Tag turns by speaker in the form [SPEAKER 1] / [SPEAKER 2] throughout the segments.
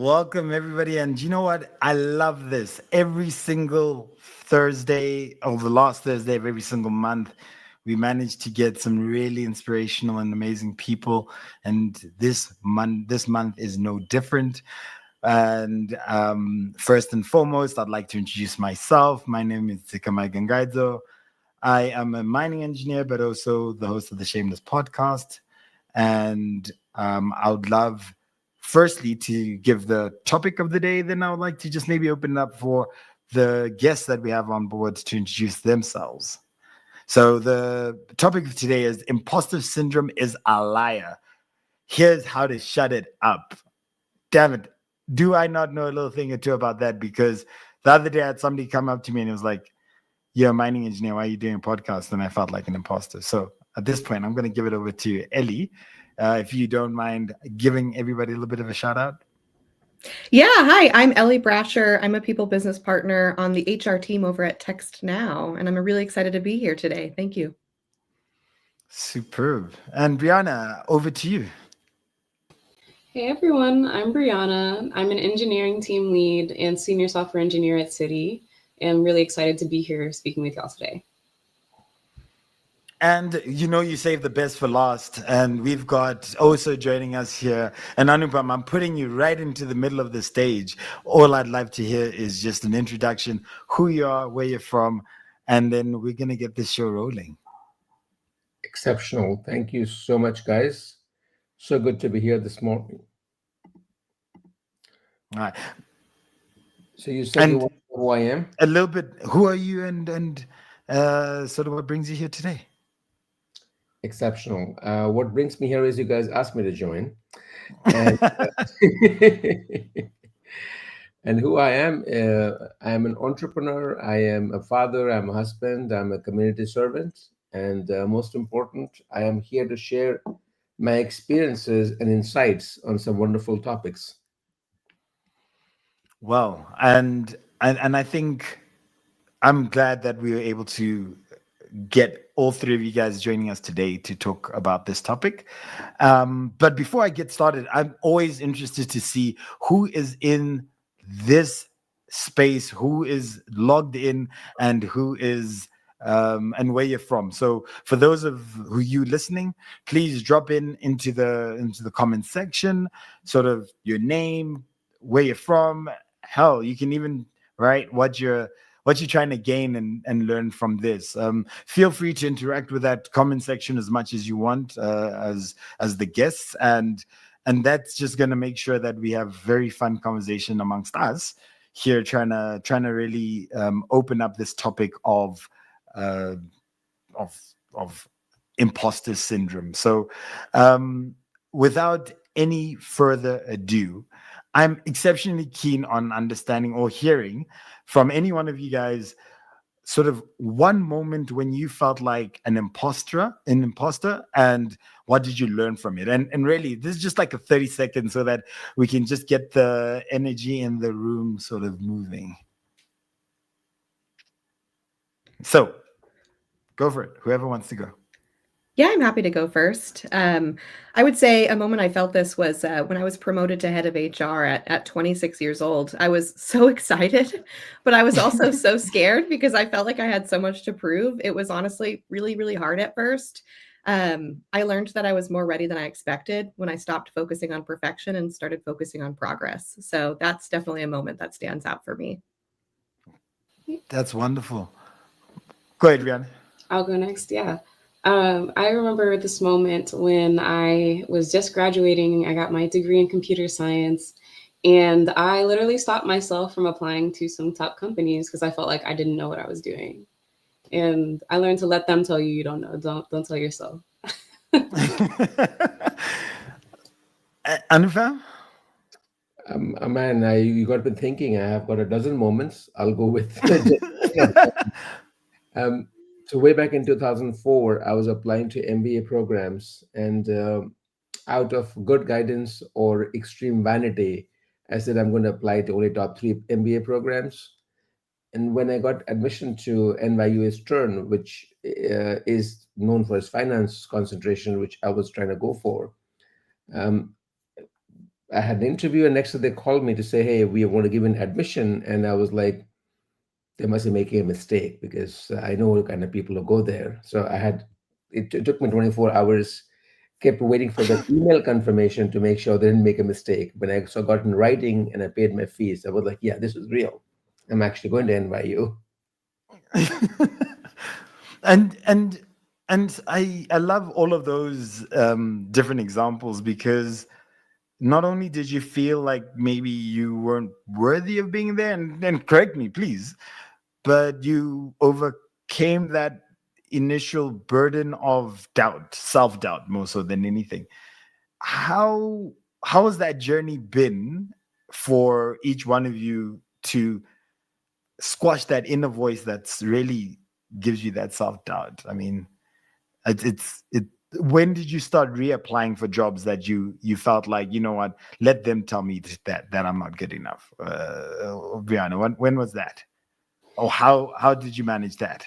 [SPEAKER 1] welcome everybody. And you know what? I love this. Every single Thursday, or the last Thursday of every single month, we managed to get some really inspirational and amazing people. And this month is no different. And first and foremost, I'd like to introduce myself. My name is Tsikamai Gangaidzo. I am a mining engineer, but also the host of the Shameless podcast. And I would love, firstly, to give the topic of the day. Then I would like to just maybe open it up for the guests that we have on board to introduce themselves. So the topic of today is imposter syndrome is a liar. Here's how to shut it up. Damn it. Do I not know a little thing or two about that? Because the other day I had somebody come up to me and it was like, you're a mining engineer. Why are you doing a podcast? And I felt like an imposter. So at this point, I'm going to give it over to Ellie. If you don't mind giving everybody a little bit of a shout out.
[SPEAKER 2] Yeah, hi, I'm Ellie Brasher. I'm a people business partner on the HR team over at Text Now, and I'm really excited to be here today. Thank you.
[SPEAKER 1] Superb. And Brianna, over to you.
[SPEAKER 3] Hey everyone, I'm Brianna. I'm an engineering team lead and senior software engineer at Citi. And I'm really excited to be here speaking with y'all today.
[SPEAKER 1] And you saved the best for last. And we've got also joining us here. And Anupam, I'm putting you right into the middle of the stage. All I'd love to hear is just an introduction, who you are, where you're from, and then we're going to get this show rolling.
[SPEAKER 4] Exceptional. Thank you so much, guys. So good to be here this morning.
[SPEAKER 1] All right.
[SPEAKER 4] So you said you want to know who I am?
[SPEAKER 1] A little bit. Who are you and sort of what brings you here today?
[SPEAKER 4] Exceptional. What brings me here is you guys asked me to join. And, and who I am an entrepreneur. I am a father. I'm a husband. I'm a community servant. And most important, I am here to share my experiences and insights on some wonderful topics.
[SPEAKER 1] Well, and I think I'm glad that we were able to get all three of you guys joining us today to talk about this topic. But before I get started, I'm always interested to see who is in this space, who is logged in, and who is and where you're from. So for those of you listening, please drop into the comment section, sort of your name, where you're from. Hell, you can even write what you're trying to gain and learn from this. Feel free to interact with that comment section as much as you want, as the guests, and that's just going to make sure that we have very fun conversation amongst us here, trying to really open up this topic of imposter syndrome. So, without any further ado, I'm exceptionally keen on understanding or hearing from any one of you guys sort of one moment when you felt like an imposter, and what did you learn from it? And really, this is just like a 30 seconds so that we can just get the energy in the room sort of moving. So go for it. Whoever wants to go.
[SPEAKER 2] Yeah, I'm happy to go first. I would say a moment I felt this was when I was promoted to head of HR at 26 years old. I was so excited, but I was also so scared because I felt like I had so much to prove. It was honestly really, really hard at first. I learned that I was more ready than I expected when I stopped focusing on perfection and started focusing on progress. So that's definitely a moment that stands out for me.
[SPEAKER 1] That's wonderful. Go ahead, Rihanna.
[SPEAKER 3] I'll go next. Yeah. I remember this moment when I was just graduating. I got my degree in computer science, and I literally stopped myself from applying to some top companies because I felt like I didn't know what I was doing. And I learned to let them tell you don't know. Don't tell yourself.
[SPEAKER 1] Anupam?
[SPEAKER 4] Man, you got me thinking. I have got a dozen moments. I'll go with. So way back in 2004, I was applying to MBA programs, and out of good guidance or extreme vanity, I said I'm going to apply to only top 3 MBA programs. And when I got admission to NYU Eastern, which is known for its finance concentration, which I was trying to go for, um, I had an interview, and next day they called me to say, "Hey, we want to give an admission," and I was like, "They must be making a mistake because I know what kind of people who go there." So I had it took me 24 hours, kept waiting for that email confirmation to make sure they didn't make a mistake. When I saw got in writing and I paid my fees, I was like, "Yeah, this is real. I'm actually going to NYU."
[SPEAKER 1] and and and I love all of those different examples, because not only did you feel like maybe you weren't worthy of being there, and correct me please, but you overcame that initial burden of doubt, self-doubt, more so than anything. how how has that journey been for each one of you to squash that inner voice that's really gives you that self-doubt? I mean, it when did you start reapplying for jobs that you felt like, you know what, let them tell me that I'm not good enough? Brianna, when was that? Or how did you manage that?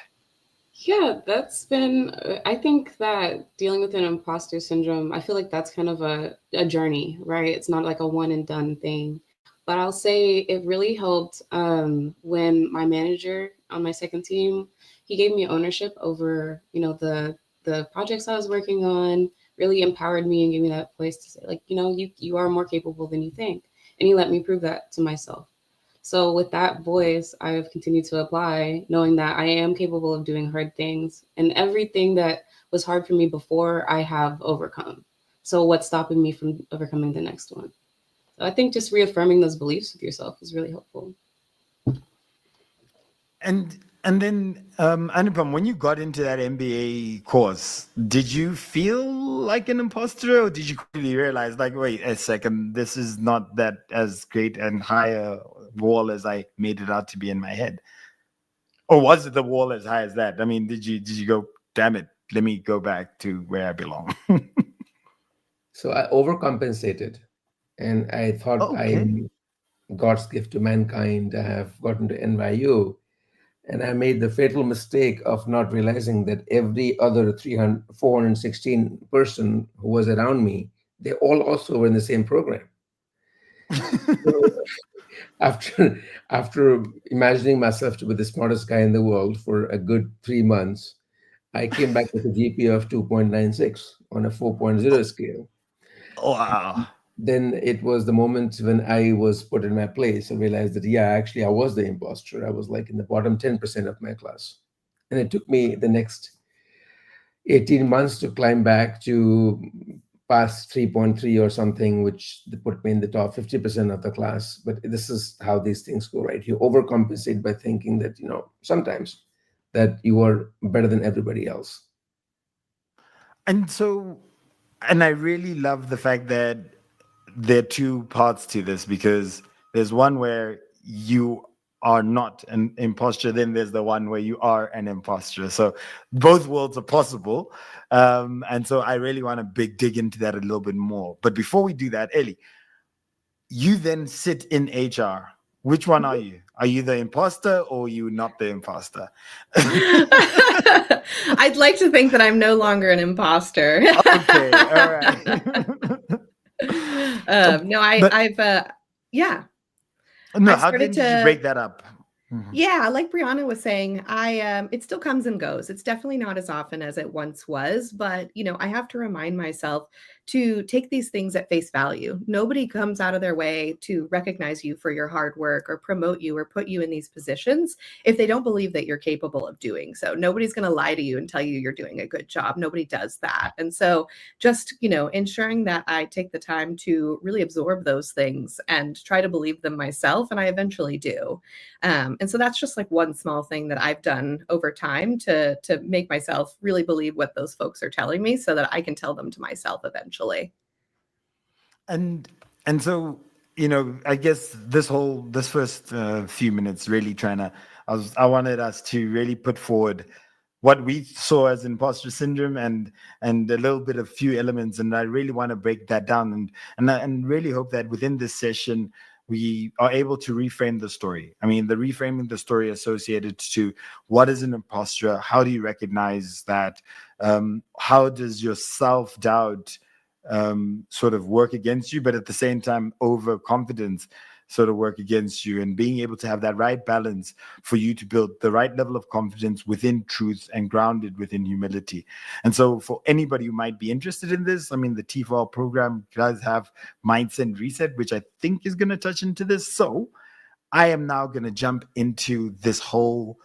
[SPEAKER 3] Yeah, that's been, I think that dealing with an imposter syndrome, I feel like that's kind of a journey, right? It's not like a one and done thing. But I'll say it really helped when my manager on my second team, he gave me ownership over, the projects I was working on, really empowered me and gave me that voice to say, like, you are more capable than you think. And he let me prove that to myself. So with that voice, I've continued to apply, knowing that I am capable of doing hard things, and everything that was hard for me before, I have overcome. So what's stopping me from overcoming the next one? So I think just reaffirming those beliefs with yourself is really helpful.
[SPEAKER 1] And then, Anupam, when you got into that MBA course, did you feel like an imposter, or did you quickly realize, like, wait a second, this is not that as great and high a wall as I made it out to be in my head? Or was it the wall as high as that? I mean, did you go, damn it, let me go back to where I belong?
[SPEAKER 4] So I overcompensated, and I thought
[SPEAKER 1] Okay.
[SPEAKER 4] I'm God's gift to mankind. I have gotten to NYU, and I made the fatal mistake of not realizing that every other 300, 416 person who was around me, they all also were in the same program. So after after imagining myself to be the smartest guy in the world for a good 3 months, I came back with a GPA of 2.96 on a 4.0 scale.
[SPEAKER 1] Wow.
[SPEAKER 4] Then it was the moment when I was put in my place and realized that, yeah, actually, I was the imposter. I was like in the bottom 10% of my class. And it took me the next 18 months to climb back to pass 3.3 or something, which put me in the top 50% of the class. But this is how these things go, right? You overcompensate by thinking that, sometimes that you are better than everybody else.
[SPEAKER 1] And so, and I really love the fact that there are two parts to this, because there's one where you are not an imposter, then there's the one where you are an imposter. So both worlds are possible. And so I really want to dig into that a little bit more. But before we do that, Ellie, you then sit in HR. Which one are you? Are you the imposter, or are you not the imposter?
[SPEAKER 2] I'd like to think that I'm no longer an imposter.
[SPEAKER 1] Okay, all right.
[SPEAKER 2] No,
[SPEAKER 1] But
[SPEAKER 2] yeah,
[SPEAKER 1] no,
[SPEAKER 2] I've
[SPEAKER 1] how
[SPEAKER 2] started
[SPEAKER 1] then did you
[SPEAKER 2] to.
[SPEAKER 1] break that up? Mhm.
[SPEAKER 2] Yeah, like Brianna was saying, it still comes and goes. It's definitely not as often as it once was, but I have to remind myself to take these things at face value. Nobody comes out of their way to recognize you for your hard work or promote you or put you in these positions if they don't believe that you're capable of doing so. Nobody's going to lie to you and tell you you're doing a good job. Nobody does that. And so just, ensuring that I take the time to really absorb those things and try to believe them myself, and I eventually do. And so that's just like one small thing that I've done over time to make myself really believe what those folks are telling me, so that I can tell them to myself eventually.
[SPEAKER 1] And and so, I guess this first few minutes really trying to, I wanted us to really put forward what we saw as imposter syndrome, and a little bit of few elements, and I really want to break that down, and really hope that within this session we are able to reframe the story. I mean, the reframing the story associated to what is an imposter, how do you recognize that, how does your self doubt sort of work against you, but at the same time, overconfidence sort of work against you, and being able to have that right balance for you to build the right level of confidence within truth and grounded within humility. And so for anybody who might be interested in this, I mean, the T4 program does have Mindset Reset, which I think is going to touch into this. So I am now going to jump into this whole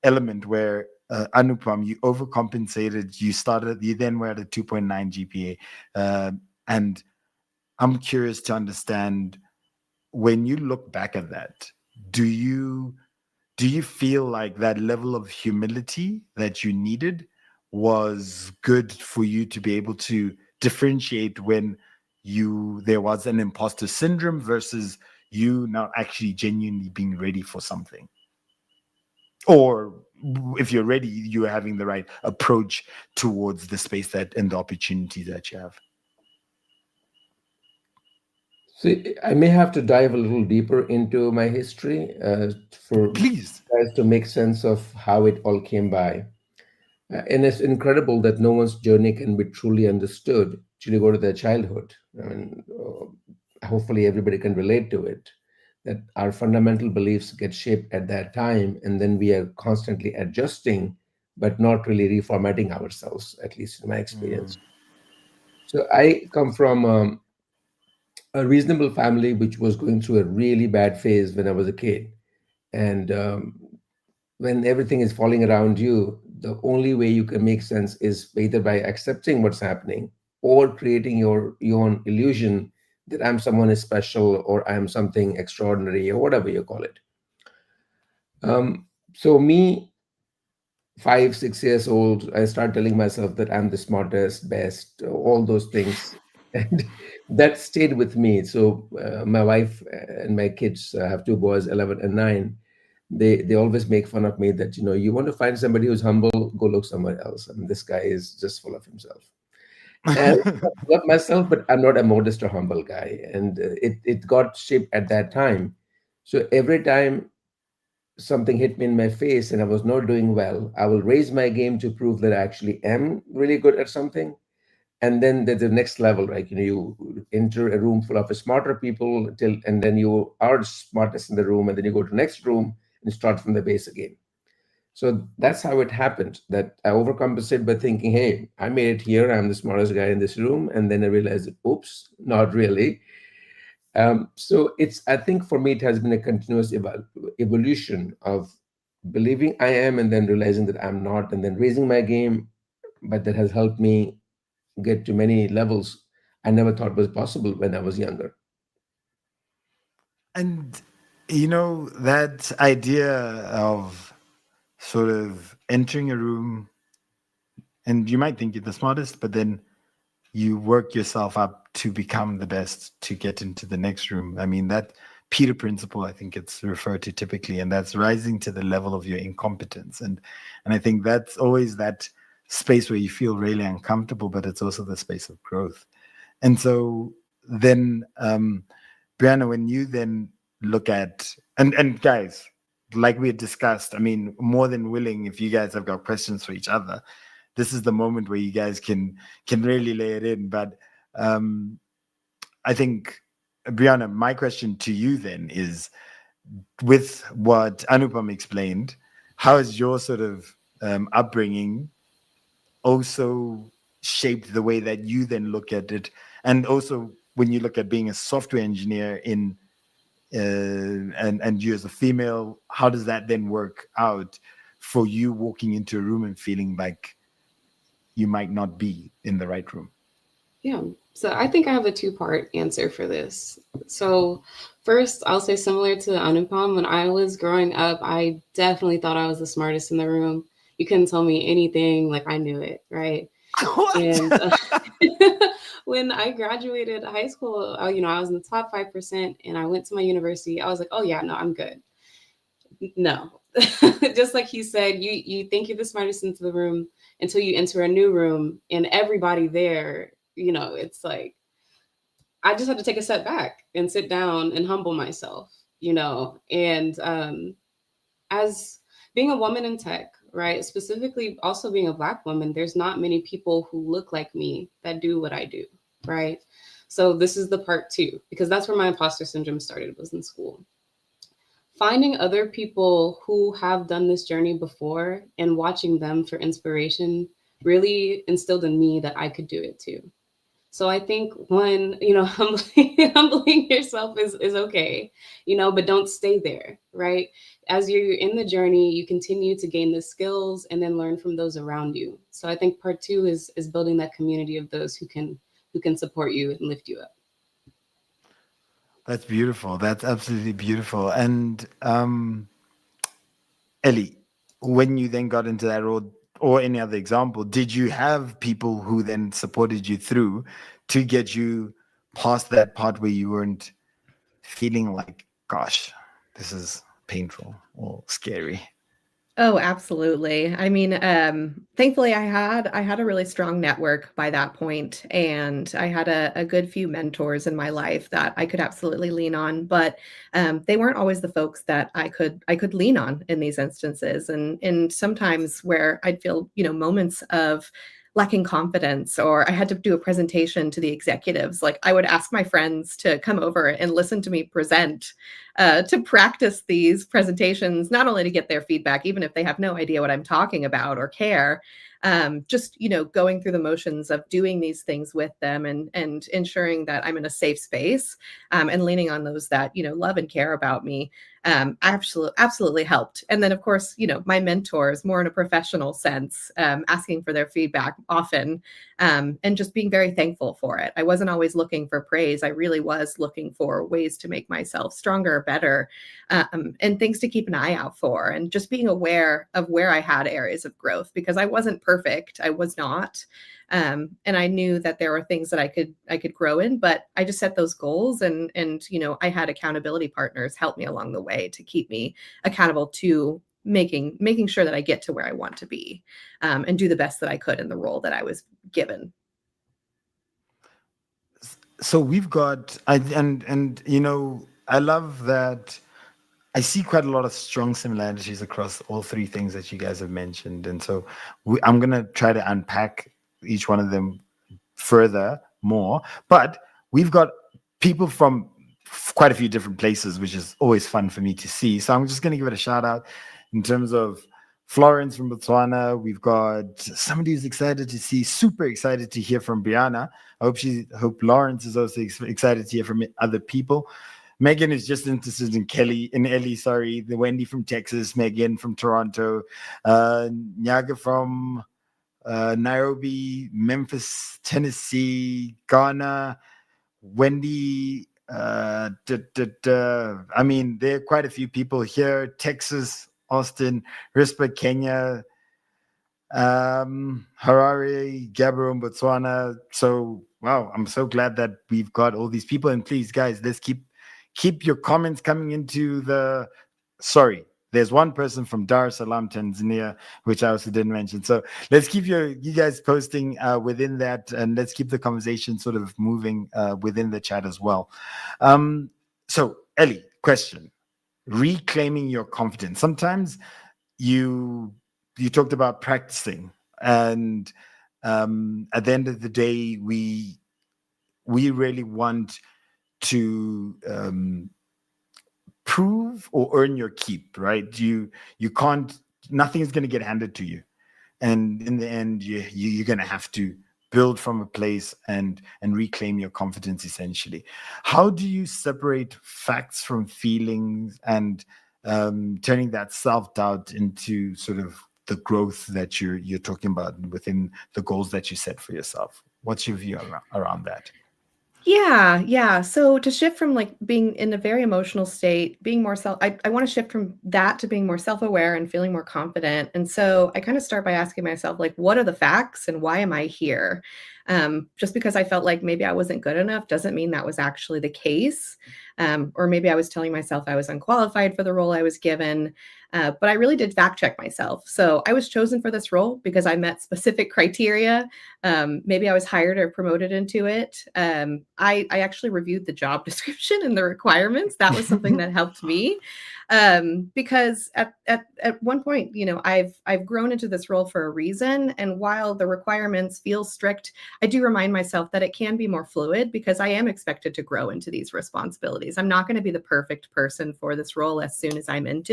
[SPEAKER 1] element where Anupam, you overcompensated. You then were at a 2.9 GPA. And I'm curious to understand, when you look back at that, do you feel like that level of humility that you needed was good for you to be able to differentiate when there was an imposter syndrome versus you now actually genuinely being ready for something? Or if you're ready, you're having the right approach towards the space that and the opportunity that you have.
[SPEAKER 4] So I may have to dive a little deeper into my history for
[SPEAKER 1] Please.
[SPEAKER 4] guys to make sense of how it all came by. And it's incredible that no one's journey can be truly understood till you go to their childhood. I mean, hopefully everybody can relate to it. That our fundamental beliefs get shaped at that time, and then we are constantly adjusting, but not really reformatting ourselves, at least in my experience. So I come from a reasonable family which was going through a really bad phase when I was a kid. And when everything is falling around you, the only way you can make sense is either by accepting what's happening or creating your own illusion that I'm someone is special or I'm something extraordinary or whatever you call it. So me, 5 6 years old, I start telling myself that I'm the smartest, best, all those things, and that stayed with me. So my wife and my kids have two boys, 11 and 9. They always make fun of me that you want to find somebody who's humble, go look somewhere else. I mean, this guy is just full of himself. And I love myself, but I'm not a modest or humble guy, and it got shaped at that time. So every time something hit me in my face and I was not doing well, I will raise my game to prove that I actually am really good at something. And then there's the next level, right? You enter a room full of smarter people and then you are smartest in the room, and then you go to the next room and start from the base again. So that's how it happened, that I overcompensate by thinking, hey, I made it here. I'm the smartest guy in this room. And then I realized, oops, not really. So I think for me, it has been a continuous evolution of believing I am and then realizing that I'm not, and then raising my game. But that has helped me get to many levels I never thought was possible when I was younger.
[SPEAKER 1] And that idea of sort of entering a room, and you might think you're the smartest, but then you work yourself up to become the best to get into the next room. I mean, that Peter principle, I think it's referred to typically, and that's rising to the level of your incompetence. And I think that's always that space where you feel really uncomfortable, but it's also the space of growth. And so then, Brianna, when you then look at, and guys, like we had discussed, I mean, more than willing, if you guys have got questions for each other, this is the moment where you guys can really lay it in. But I think, Brianna, my question to you then is, with what Anupam explained, how has your sort of upbringing also shaped the way that you then look at it? And also when you look at being a software engineer in and you as a female, how does that then work out for you walking into a room and feeling like you might not be in the right room?
[SPEAKER 3] Yeah. So I think I have a two-part answer for this. So first, I'll say similar to Anupam, when I was growing up, I definitely thought I was the smartest in the room. You couldn't tell me anything, like I knew it, right?
[SPEAKER 1] What?
[SPEAKER 3] And when I graduated high school, I was in the top 5% and I went to my university. I was like, oh yeah, no, I'm good. No. Just like he said, you think you're the smartest into the room until you enter a new room and everybody there, it's like, I just had to take a step back and sit down and humble myself, and as being a woman in tech, right? Specifically also being a Black woman, there's not many people who look like me that do what I do, right? So this is the part two, because that's where my imposter syndrome started, was in school. Finding other people who have done this journey before and watching them for inspiration really instilled in me that I could do it too. So I think one, humbling yourself is okay, but don't stay there, right? As you're in the journey, you continue to gain the skills and then learn from those around you. So I think part two is building that community of those who can support you and lift you up.
[SPEAKER 1] That's beautiful. That's absolutely beautiful. And Ellie, when you then got into that role, or any other example, did you have people who then supported you through to get you past that part where you weren't feeling like, gosh, this is painful or scary?
[SPEAKER 2] Oh, absolutely. I mean, thankfully I had a really strong network by that point, and I had a good few mentors in my life that I could absolutely lean on, but they weren't always the folks that I could lean on in these instances, and sometimes where I'd feel, moments of lacking confidence, or I had to do a presentation to the executives, like I would ask my friends to come over and listen to me present, to practice these presentations, not only to get their feedback, even if they have no idea what I'm talking about or care, just going through the motions of doing these things with them, and ensuring that I'm in a safe space, and leaning on those that love and care about me. Absolutely helped. And then, of course, my mentors, more in a professional sense, asking for their feedback often, and just being very thankful for it. I wasn't always looking for praise. I really was looking for ways to make myself stronger, better, and things to keep an eye out for, and just being aware of where I had areas of growth, because I wasn't perfect. I was not. And I knew that there were things that I could grow in, but I just set those goals, and I had accountability partners help me along the way to keep me accountable to making sure that I get to where I want to be, and do the best that I could in the role that I was given.
[SPEAKER 1] So we've got, I love that. I see quite a lot of strong similarities across all three things that you guys have mentioned. And so I'm going to try to unpack each one of them further more. But we've got people from quite a few different places, which is always fun for me to see. So I'm just going to give it a shout out in terms of Florence from Botswana. We've got somebody who's excited to see, super excited to hear from Brianna. Hope Lawrence is also excited to hear from other people. Megan is just interested in Ellie, sorry. The Wendy from Texas, Megan from Toronto, Nyaga from Nairobi, Memphis, Tennessee, Ghana, Wendy. I mean, there are quite a few people here. Texas, Austin, Rispa, Kenya, Harare, Gaborone, Botswana. So, wow, I'm so glad that we've got all these people. And please, guys, let's keep your comments coming into the. Sorry, there's one person from Dar es Salaam, Tanzania, which I also didn't mention. So let's keep you guys posting within that, and let's keep the conversation sort of moving within the chat as well. So Ellie, question: reclaiming your confidence. Sometimes you talked about practicing, and at the end of the day, we really want to prove or earn your keep, right? You can't. Nothing is going to get handed to you, and in the end, you're going to have to build from a place and reclaim your confidence. Essentially, how do you separate facts from feelings, and turning that self-doubt into sort of the growth that you're talking about within the goals that you set for yourself? What's your view around that?
[SPEAKER 2] Yeah, yeah. So to shift from like being in a very emotional state, being more I want to shift from that to being more self-aware and feeling more confident. And so I kind of start by asking myself, like, what are the facts and why am I here? Just because I felt like maybe I wasn't good enough doesn't mean that was actually the case. Or maybe I was telling myself I was unqualified for the role I was given. But I really did fact check myself. So I was chosen for this role because I met specific criteria. Maybe I was hired or promoted into it. I actually reviewed the job description and the requirements. That was something that helped me. Because at one point, I've grown into this role for a reason. And while the requirements feel strict, I do remind myself that it can be more fluid because I am expected to grow into these responsibilities. I'm not going to be the perfect person for this role as soon as I'm in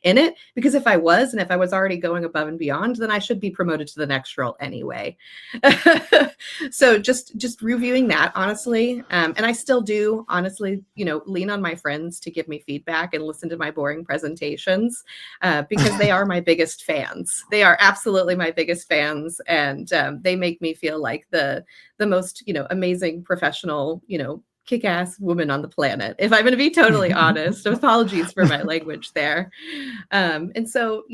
[SPEAKER 2] it, because if I was, and if I was already going above and beyond, then I should be promoted to the next role anyway. So just reviewing that honestly, and I still do honestly, lean on my friends to give me feedback and listen to my boring presentations, because they are my biggest fans. They are absolutely my biggest fans, and they make me feel like the most amazing professional kick-ass woman on the planet, if I'm going to be totally honest. Apologies for my language there. And so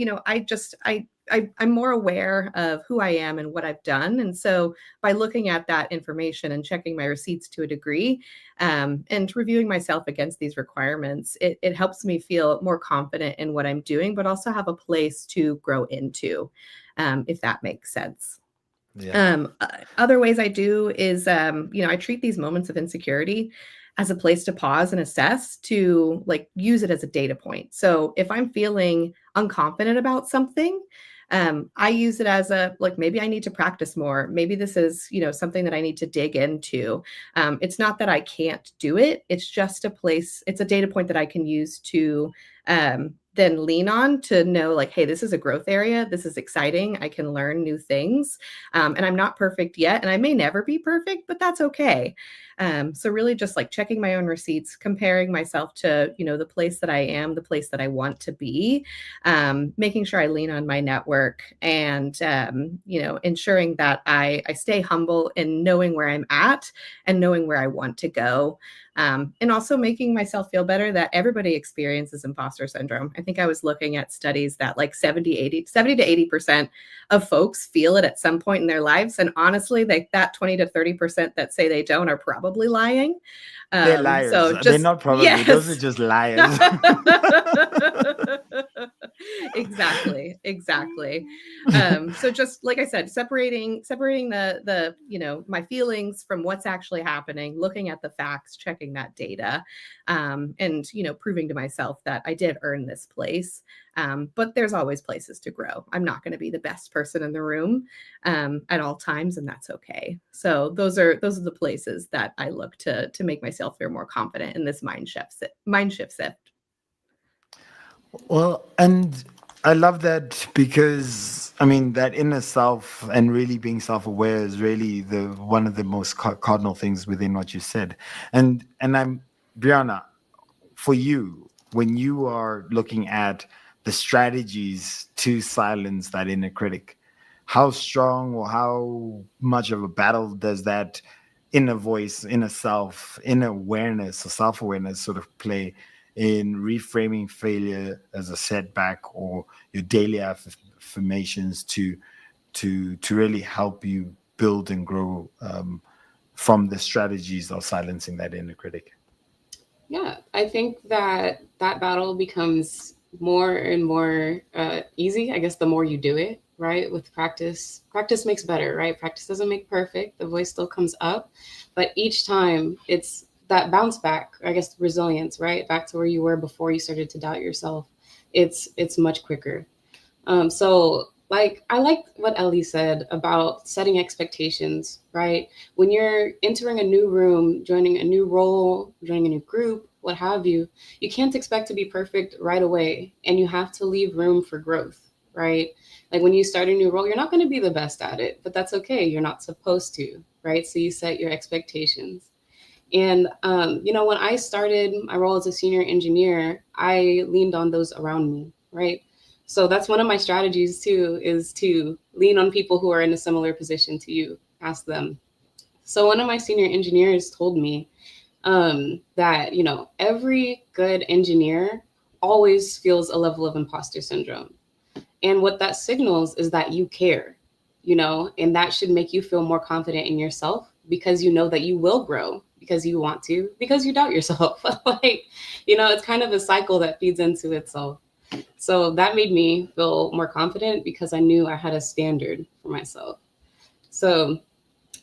[SPEAKER 2] I'm more aware of who I am and what I've done. And so by looking at that information and checking my receipts to a degree, and reviewing myself against these requirements, it helps me feel more confident in what I'm doing, but also have a place to grow into, if that makes sense.
[SPEAKER 1] Yeah.
[SPEAKER 2] Other ways I do is, I treat these moments of insecurity as a place to pause and assess, to like use it as a data point. So if I'm feeling unconfident about something, I use it as maybe I need to practice more. Maybe this is, something that I need to dig into. It's not that I can't do it. It's just it's a data point that I can use to, then lean on to know like, hey, this is a growth area. This is exciting. I can learn new things. And I'm not perfect yet. And I may never be perfect, but that's okay. So really just like checking my own receipts, comparing myself to, the place that I am, the place that I want to be, making sure I lean on my network, and, ensuring that I stay humble in knowing where I'm at and knowing where I want to go. And also making myself feel better that everybody experiences imposter syndrome. I think I was looking at studies that like 70 to 80% of folks feel it at some point in their lives. And honestly, that 20 to 30% that say they don't are probably lying.
[SPEAKER 1] They're liars.
[SPEAKER 2] So
[SPEAKER 1] They're
[SPEAKER 2] just,
[SPEAKER 1] not probably.
[SPEAKER 2] yes.
[SPEAKER 1] Those are just liars.
[SPEAKER 2] Exactly. So just like I said, separating the my feelings from what's actually happening, looking at the facts, checking that data, and proving to myself that I did earn this place. But there's always places to grow. I'm not going to be the best person in the room at all times, and that's okay. So those are the places that I look to make myself feel more confident in this mind shift.
[SPEAKER 1] Well, and I love that because I mean that inner self and really being self-aware is really the one of the most cardinal things within what you said. And I'm Brianna, for you, when you are looking at the strategies to silence that inner critic, how strong or how much of a battle does that inner voice, inner self, inner awareness or self-awareness sort of play in reframing failure as a setback or your daily affirmations to really help you build and grow from the strategies of silencing that inner critic?
[SPEAKER 3] Yeah, I think that battle becomes more and more easy, I guess, the more you do it, right? With practice, practice makes better, right? Practice doesn't make perfect. The voice still comes up, but each time it's that bounce back, I guess, resilience, right? Back to where you were before you started to doubt yourself. It's much quicker. So like I like what Ellie said about setting expectations, right? When you're entering a new room, joining a new role, joining a new group, what have you, you can't expect to be perfect right away. And you have to leave room for growth, right? Like when you start a new role, you're not going to be the best at it, but that's okay. You're not supposed to, right? So you set your expectations. And, when I started my role as a senior engineer, I leaned on those around me, right? So that's one of my strategies too, is to lean on people who are in a similar position to you, ask them. So one of my senior engineers told me that, every good engineer always feels a level of imposter syndrome. And what that signals is that you care, and that should make you feel more confident in yourself because you know that you will grow because you want to, because you doubt yourself. Like, it's kind of a cycle that feeds into itself. So that made me feel more confident because I knew I had a standard for myself. So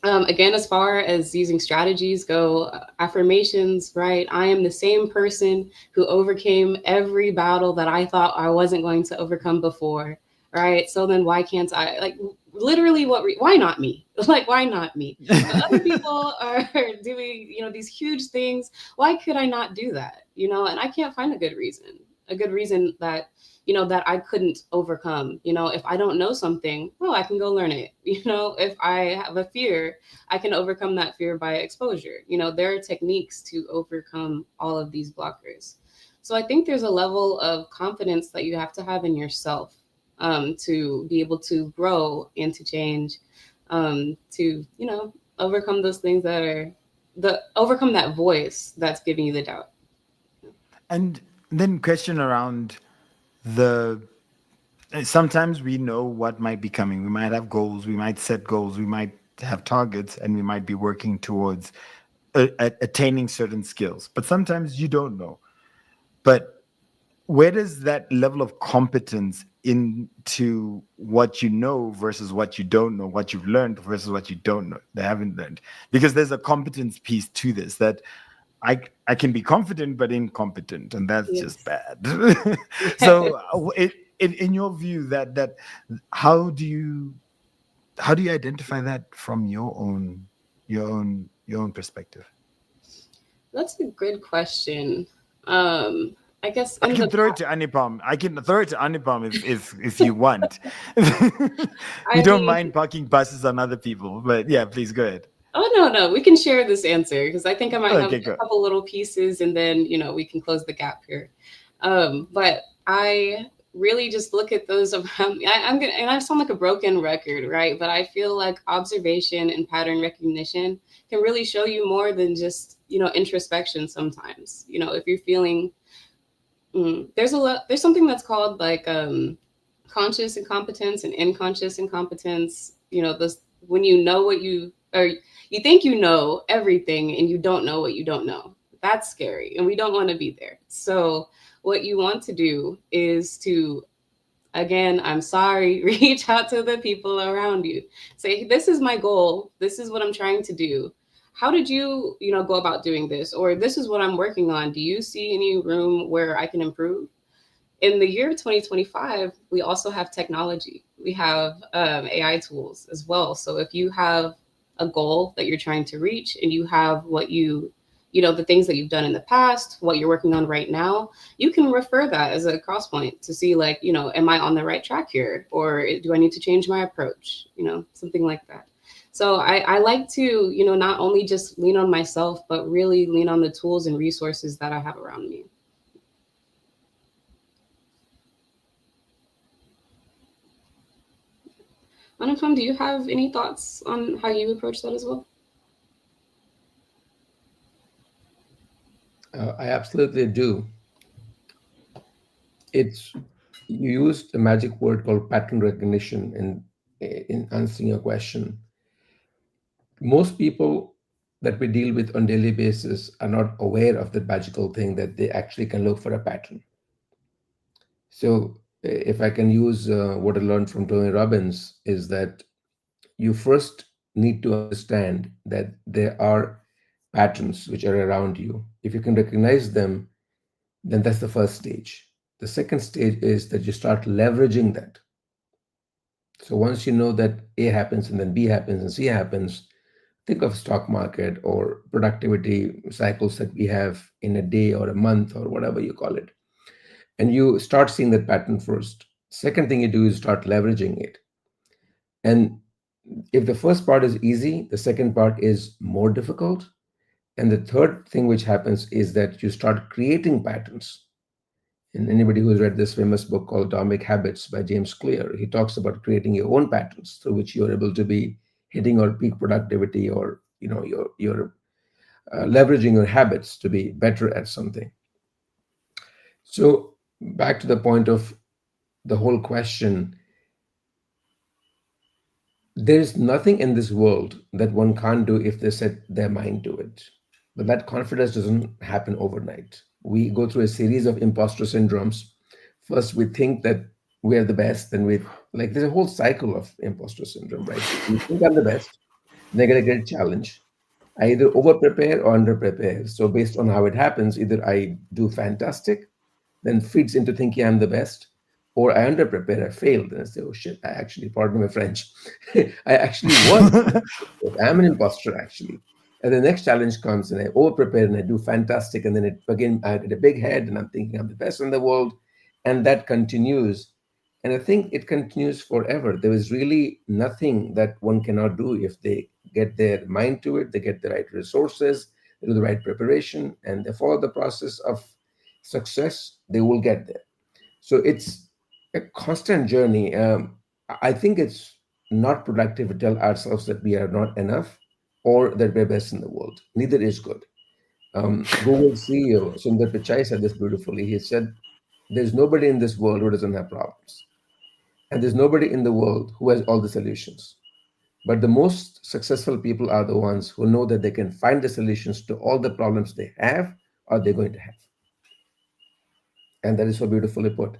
[SPEAKER 3] Again, as far as using strategies go, affirmations, right? I am the same person who overcame every battle that I thought I wasn't going to overcome before, right? So then why can't I? Like, literally, why not me? Like, why not me? When other people are doing, these huge things, why could I not do that? And I can't find a good reason that that I couldn't overcome. If I don't know something, well, I can go learn it. If I have a fear, I can overcome that fear by exposure. There are techniques to overcome all of these blockers. So I think there's a level of confidence that you have to have in yourself, to be able to grow and to change, to overcome those things that are the overcome that voice that's giving you the doubt.
[SPEAKER 1] And then question around the sometimes we know what might be coming. We might have goals, we might set goals, we might have targets, and we might be working towards attaining certain skills. But sometimes you don't know. But where does that level of competence into what you know versus what you don't know, what you've learned versus what you don't know, they haven't learned? Because there's a competence piece to this that I can be confident but incompetent, and that's just
[SPEAKER 3] Yes.
[SPEAKER 1] bad. So, in your view, that how do you identify that from your own perspective?
[SPEAKER 3] That's a good question. Um, I guess
[SPEAKER 1] I
[SPEAKER 3] in
[SPEAKER 1] can
[SPEAKER 3] the
[SPEAKER 1] throw it to Anupam. I can throw it to Anupam if you want. We
[SPEAKER 3] I
[SPEAKER 1] don't
[SPEAKER 3] mean,
[SPEAKER 1] mind parking buses on other people, but yeah, please go ahead.
[SPEAKER 3] oh no, we can share this answer because I think I might have
[SPEAKER 1] Okay,
[SPEAKER 3] a
[SPEAKER 1] go.
[SPEAKER 3] couple little pieces, and then we can close the gap here. But I really just look at those around me. I'm gonna, and I sound like a broken record, right? But I feel like observation and pattern recognition can really show you more than just introspection. Sometimes, if you're feeling there's something that's called like conscious incompetence and unconscious incompetence. This when you know what you or you think you know everything and you don't know what you don't know. That's scary, and we don't want to be there. So what you want to do is to, again, I'm sorry, reach out to the people around you. Say, this is my goal. This is what I'm trying to do. How did you, go about doing this? Or this is what I'm working on. Do you see any room where I can improve? In the year 2025, we also have technology. We have AI tools as well. So if you have a goal that you're trying to reach and you have the things that you've done in the past, what you're working on right now, you can refer that as a cross point to see, like, am I on the right track here? Or do I need to change my approach? Something like that. So I like to, not only just lean on myself, but really lean on the tools and resources that I have around me. Anupam, do you have any thoughts on how you approach that as well?
[SPEAKER 4] I absolutely do. It's You used a magic word called pattern recognition in answering your question. Most people that we deal with on daily basis are not aware of the magical thing that they actually can look for a pattern. So if I can use what I learned from Tony Robbins is that you first need to understand that there are patterns which are around you. If you can recognize them, then that's the first stage. The second stage is that you start leveraging that. So once you know that A happens and then B happens and C happens, think of stock market or productivity cycles that we have in a day or a month or whatever you call it. And you start seeing that pattern first. Second thing you do is start leveraging it. And if the first part is easy, the second part is more difficult. And the third thing which happens is that you start creating patterns. And anybody who's read this famous book called Atomic Habits by James Clear, he talks about creating your own patterns through which you're able to be hitting your peak productivity, or you're leveraging your habits to be better at something. So back to the point of the whole question, there's nothing in this world that one can't do if they set their mind to it. But that confidence doesn't happen overnight. We go through a series of imposter syndromes. First, we think that we're the best, then we like there's a whole cycle of imposter syndrome, right? We think I'm the best, Then I get a great challenge. I either over prepare or under prepare. So based on how it happens, either I do fantastic, then feeds into thinking I'm the best, or I under prepare, I failed, and I say, oh shit, I actually, pardon my French, I actually was. I'm an imposter actually. And the next challenge comes and I over prepare and I do fantastic. And then it again, I get a big head and I'm thinking I'm the best in the world. And that continues. And I think it continues forever. There is really nothing that one cannot do if they get their mind to it, they get the right resources, they do the right preparation, and they follow the process of success, they will get there. So it's a constant journey. I think it's not productive to tell ourselves that we are not enough or that we're best in the world. Neither is good. Google CEO Sundar Pichai said this beautifully. He said, "There's nobody in this world who doesn't have problems, and there's nobody in the world who has all the solutions. But the most successful people are the ones who know that they can find the solutions to all the problems they have or they're going to have." And that is so beautifully put.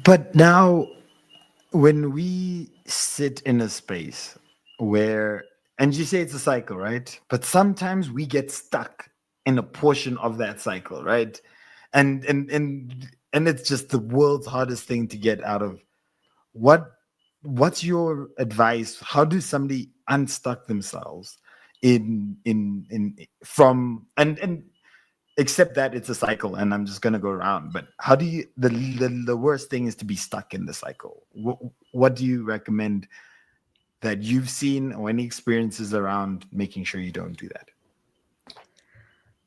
[SPEAKER 1] But now, when we sit in a space where, and you say it's a cycle, right? But sometimes we get stuck in a portion of that cycle, right? And it's just the world's hardest thing to get out of. What what's your advice? How do somebody unstuck themselves in from and except that it's a cycle and I'm just going to go around, but how do you the worst thing is to be stuck in the cycle. What do you recommend that you've seen or any experiences around making sure you don't do that?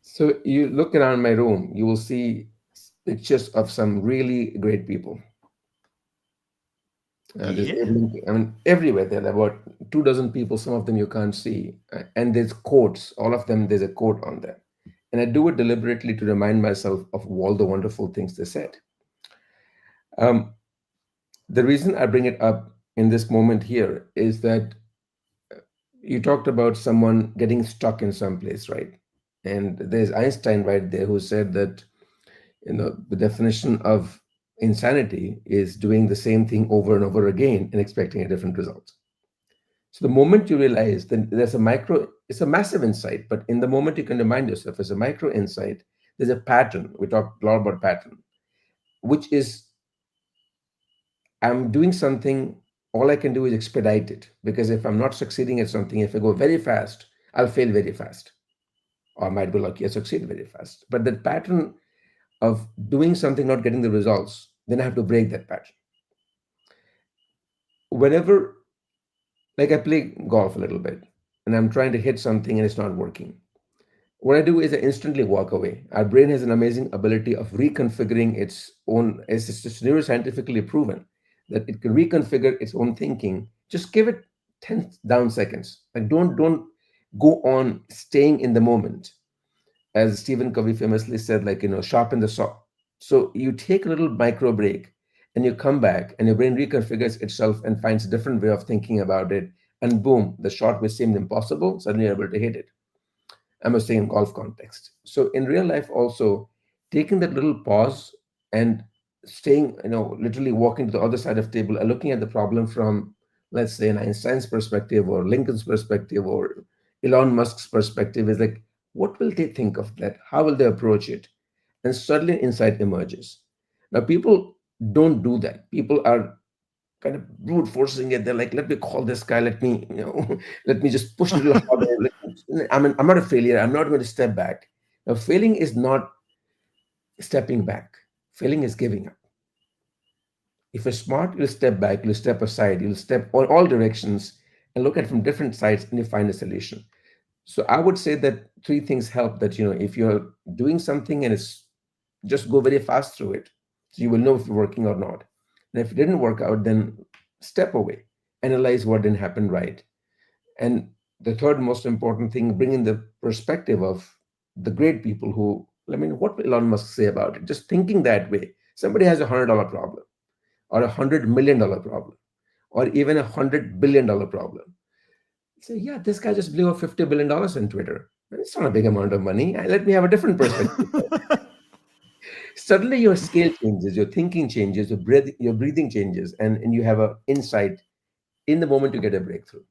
[SPEAKER 4] So you look around my room, you will see pictures of some really great people. There's
[SPEAKER 1] Yeah.
[SPEAKER 4] I mean, everywhere there are about 2 dozen people. Some of them you can't see, and there's quotes. All of them, there's a quote on them, and I do it deliberately to remind myself of all the wonderful things they said. Um, the reason I bring it up in this moment here is that you talked about someone getting stuck in some place, right? And there's Einstein right there who said that the definition of insanity is doing the same thing over and over again and expecting a different result. So the moment you realize that there's a micro, it's a massive insight, but in the moment you can remind yourself there's a micro insight, there's a pattern. We talked a lot about pattern, which is I'm doing something, all I can do is expedite it. Because if I'm not succeeding at something, if I go very fast, I'll fail very fast. Or I might be lucky, I succeed very fast. But that pattern of doing something, not getting the results, then I have to break that pattern. Whenever, like I play golf a little bit, and I'm trying to hit something and it's not working. What I do is I instantly walk away. Our brain has an amazing ability of reconfiguring its own, it's just neuroscientifically proven that it can reconfigure its own thinking. Just give it 10 down seconds. Like don't go on staying in the moment. As Stephen Covey famously said, like, sharpen the saw. So you take a little micro break and you come back and your brain reconfigures itself and finds a different way of thinking about it. And boom, the shot which seemed impossible, suddenly you're able to hit it. I must say in golf context. So in real life also, taking that little pause and staying, literally walking to the other side of the table and looking at the problem from, let's say, an Einstein's perspective or Lincoln's perspective or Elon Musk's perspective is like, what will they think of that? How will they approach it? And suddenly insight emerges. Now people don't do that. People are kind of brute forcing it. They're like, let me call this guy. Let me, let me just push a little harder. I'm not a failure. I'm not going to step back. Now, failing is not stepping back. Failing is giving up. If you're smart, you'll step back, you'll step aside, you'll step all directions and look at it from different sides and you find a solution. So I would say that three things help that, if you're doing something and it's just go very fast through it. So you will know if you're working or not. And if it didn't work out, then step away, analyze what didn't happen right. And the third most important thing, bring in the perspective of the great people who, I mean, what will Elon Musk say about it? Just thinking that way. Somebody has $100 problem or $100 million problem or even $100 billion problem. Say, yeah, this guy just blew up $50 billion in Twitter. It's not a big amount of money. Let me have a different perspective. Suddenly your scale changes, your thinking changes, your breathing changes, and you have an insight in the moment you get a breakthrough.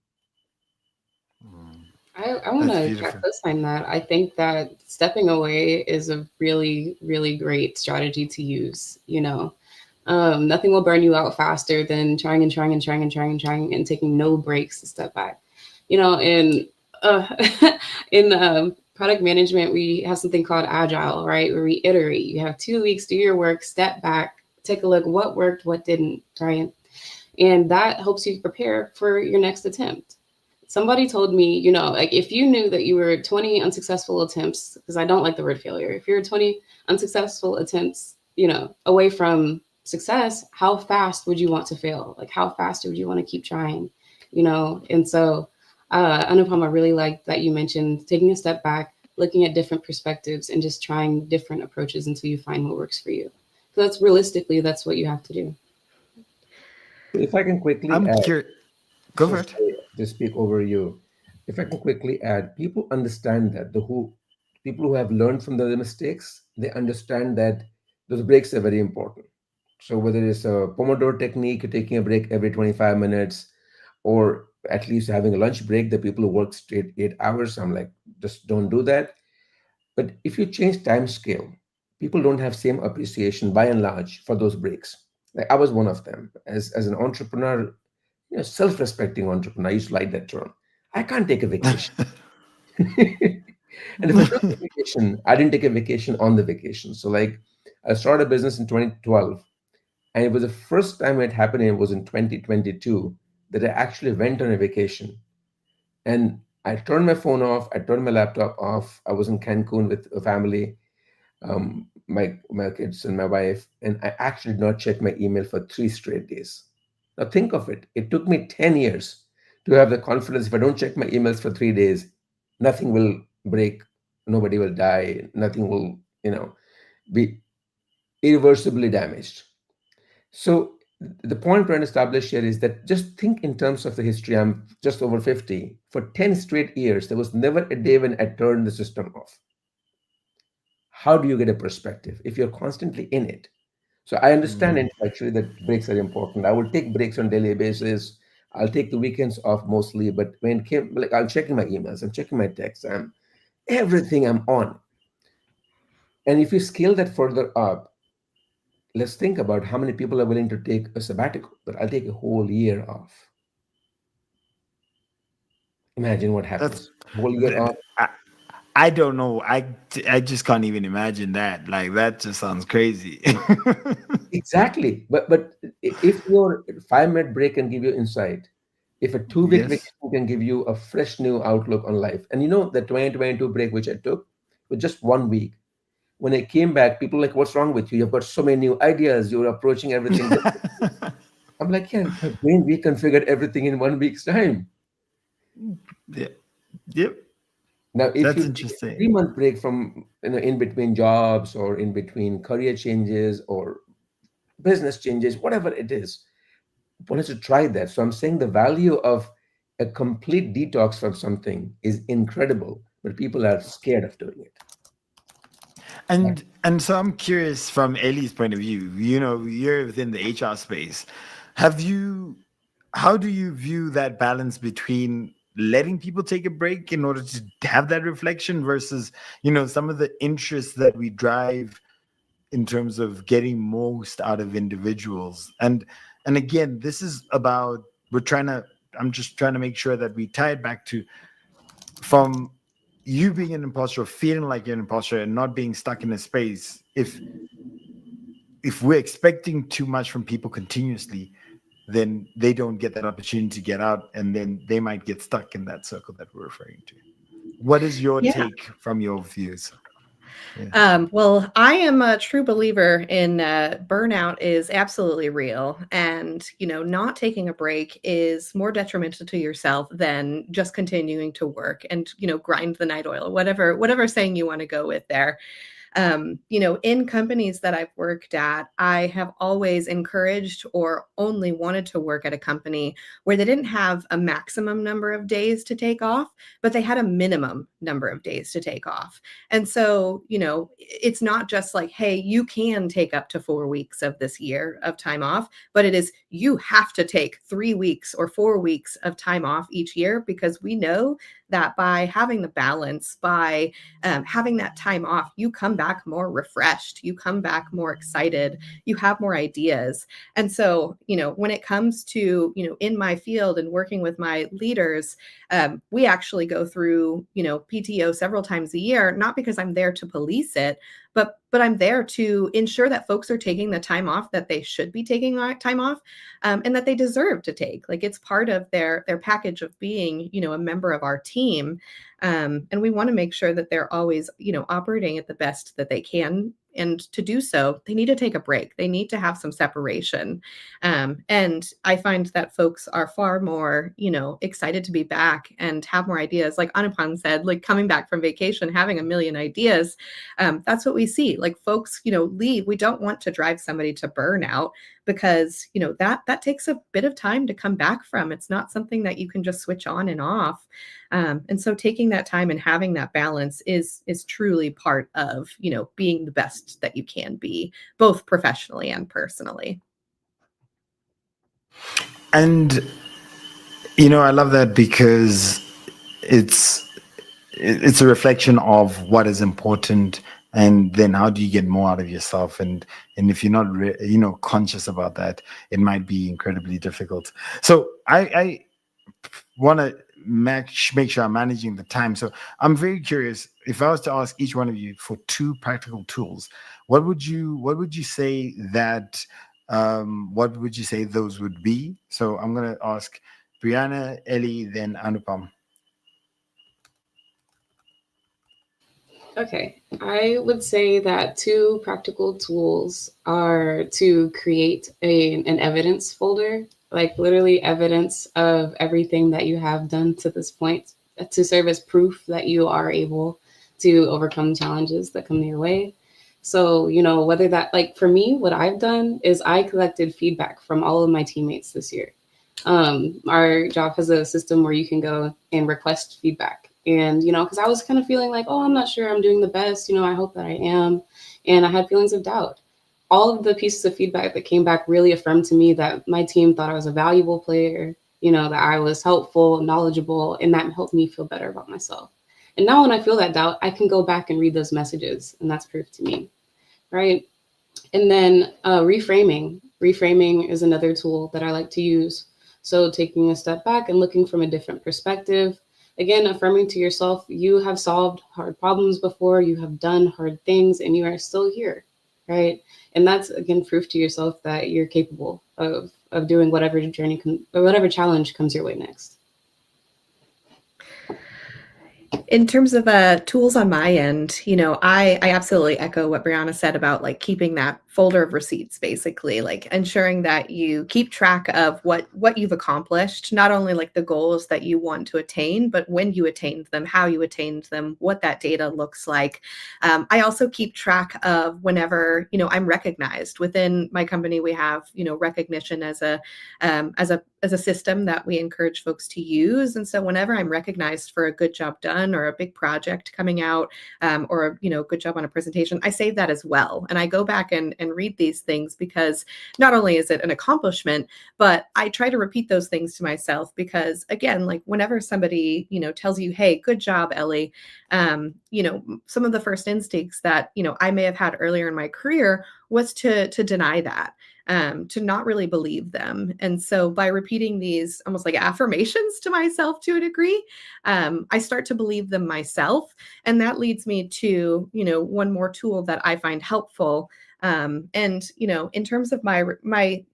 [SPEAKER 3] I want
[SPEAKER 1] That's
[SPEAKER 3] to
[SPEAKER 1] beautiful.
[SPEAKER 3] co-sign that. I think that stepping away is a really, really great strategy to use. Nothing will burn you out faster than trying and trying and trying and trying and trying and taking no breaks to step back. And uh, in product management, we have something called agile, right? Where we iterate. You have 2 weeks, do your work, step back, take a look, what worked, what didn't, right? And that helps you prepare for your next attempt. Somebody told me, like if you knew that you were 20 unsuccessful attempts, because I don't like the word failure, if you're 20 unsuccessful attempts, away from success, how fast would you want to fail? Like how fast would you want to keep trying? And so Anupama, really like that you mentioned taking a step back, looking at different perspectives and just trying different approaches until you find what works for you. So that's realistically, that's what you have to do.
[SPEAKER 4] So if I can quickly
[SPEAKER 1] I'm
[SPEAKER 4] add,
[SPEAKER 1] curious. Go
[SPEAKER 4] so
[SPEAKER 1] for it.
[SPEAKER 4] sorry to speak over you. If I can quickly add, people understand that people who have learned from their mistakes, they understand that those breaks are very important. So whether it's a Pomodoro technique, you're taking a break every 25 minutes, or at least having a lunch break, the people who work straight 8 hours, I'm like, just don't do that. But if you change time scale, people don't have same appreciation by and large for those breaks. Like I was one of them. As an entrepreneur, self-respecting entrepreneur, I used to like that term. I can't take a vacation. And if I took a vacation, I didn't take a vacation on the vacation. So like I started a business in 2012, and it was the first time it happened, it was in 2022, that I actually went on a vacation. And I turned my phone off, I turned my laptop off. I was in Cancun with a family, my kids and my wife, and I actually did not check my email for 3 straight days. Now think of it. It took me 10 years to have the confidence if I don't check my emails for 3 days, nothing will break, nobody will die, nothing will, be irreversibly damaged. So the point I'm trying to establish here is that just think in terms of the history. I'm just over 50. For 10 straight years, there was never a day when I turned the system off. How do you get a perspective if you're constantly in it? So I understand intellectually that breaks are important. I will take breaks on daily basis. I'll take the weekends off mostly, but when it came, like I'm checking my emails, I'm checking my texts, I'm everything I'm on. And if you scale that further up, let's think about how many people are willing to take a sabbatical, but I'll take a whole year off. Imagine what
[SPEAKER 1] That's
[SPEAKER 4] happens. Whole year off.
[SPEAKER 1] I, I don't know. I just can't even imagine that. Like that just sounds crazy.
[SPEAKER 4] Exactly. But if your 5 minute break can give you insight, if a 2 week
[SPEAKER 1] Yes.
[SPEAKER 4] vacation can give you a fresh new outlook on life, and the 2022 break which I took was just 1 week. When I came back, people were like, "What's wrong with you? You've got so many new ideas. You're approaching everything differently." I'm like, "Yeah, my brain reconfigured everything in 1 week's time."
[SPEAKER 1] Yeah. Yep.
[SPEAKER 4] Now, if you
[SPEAKER 1] That's
[SPEAKER 4] take a
[SPEAKER 1] interesting.
[SPEAKER 4] 3 month break from in between jobs or in between career changes or business changes, whatever it is, wanted to try that. So I'm saying the value of a complete detox from something is incredible, but people are scared of doing it.
[SPEAKER 1] And so I'm curious from Ellie's point of view, you're within the HR space. Have you how do you view that balance between letting people take a break in order to have that reflection versus, some of the interests that we drive in terms of getting most out of individuals? And again, this is about I'm just trying to make sure that we tie it back to from you being an imposter or feeling like you're an imposter and not being stuck in a space. If we're expecting too much from people continuously, then they don't get that opportunity to get out, and then they might get stuck in that circle that we're referring to. What is your
[SPEAKER 2] Yeah.
[SPEAKER 1] take from your views? Yeah.
[SPEAKER 2] Well, I am a true believer in burnout is absolutely real. And, not taking a break is more detrimental to yourself than just continuing to work and, grind the night oil, whatever saying you want to go with there. In companies that I've worked at, I have always encouraged or only wanted to work at a company where they didn't have a maximum number of days to take off, but they had a minimum number of days to take off. And so, it's not just like, hey, you can take up to 4 weeks of this year of time off, but it is you have to take 3 weeks or 4 weeks of time off each year, because we know that by having the balance, by having that time off, you come back more refreshed, you come back more excited, you have more ideas. And so, when it comes to, in my field and working with my leaders, we actually go through, PTO several times a year, not because I'm there to police it, but I'm there to ensure that folks are taking the time off that they should be taking time off, and that they deserve to take. Like, it's part of their package of being, a member of our team. And we want to make sure that they're always, operating at the best that they can. And to do so, they need to take a break. They need to have some separation. And I find that folks are far more, excited to be back and have more ideas. Like Anupam said, like coming back from vacation, having a million ideas. That's what we see. Like folks, leave. We don't want to drive somebody to burnout, because, that takes a bit of time to come back from. It's not something that you can just switch on and off. And so taking that time and having that balance is truly part of, being the best that you can be, both professionally and personally.
[SPEAKER 1] And I love that, because it's a reflection of what is important, and then how do you get more out of yourself. And if you're not conscious about that, it might be incredibly difficult. So I want to make sure I'm managing the time. So I'm very curious, if I was to ask each one of you for 2 practical tools, what would you say that what would you say those would be? So I'm going to ask Brianna, Ellie, then Anupam.
[SPEAKER 3] Okay, I would say that 2 practical tools are to create an evidence folder, like literally evidence of everything that you have done to this point, to serve as proof that you are able to overcome challenges that come your way. So, whether that, like for me, what I've done is I collected feedback from all of my teammates this year. Our job has a system where you can go and request feedback. And, because I was kind of feeling like, oh, I'm not sure I'm doing the best, I hope that I am. And I had feelings of doubt. All of the pieces of feedback that came back really affirmed to me that my team thought I was a valuable player, that I was helpful, knowledgeable, and that helped me feel better about myself. And now when I feel that doubt, I can go back and read those messages, and that's proof to me, right? And then reframing. Reframing is another tool that I like to use. So taking a step back and looking from a different perspective. Again, affirming to yourself, you have solved hard problems before, you have done hard things, and you are still here, right? And that's, again, proof to yourself that you're capable of doing whatever or whatever challenge comes your way next.
[SPEAKER 2] In terms of tools on my end, I absolutely echo what Brianna said about like keeping that folder of receipts, basically like ensuring that you keep track of what you've accomplished, not only like the goals that you want to attain, but when you attained them, how you attained them, what that data looks like. I also keep track of whenever, I'm recognized within my company. We have, recognition as a system that we encourage folks to use. And so whenever I'm recognized for a good job done or a big project coming out, or good job on a presentation, I save that as well. And I go back and read these things, because not only is it an accomplishment, but I try to repeat those things to myself, because again, like whenever somebody, tells you, hey, good job, Ellie, some of the first instincts that, I may have had earlier in my career was to deny that. To not really believe them. And so by repeating these almost like affirmations to myself to a degree, I start to believe them myself. And that leads me to, one more tool that I find helpful. And, in terms of my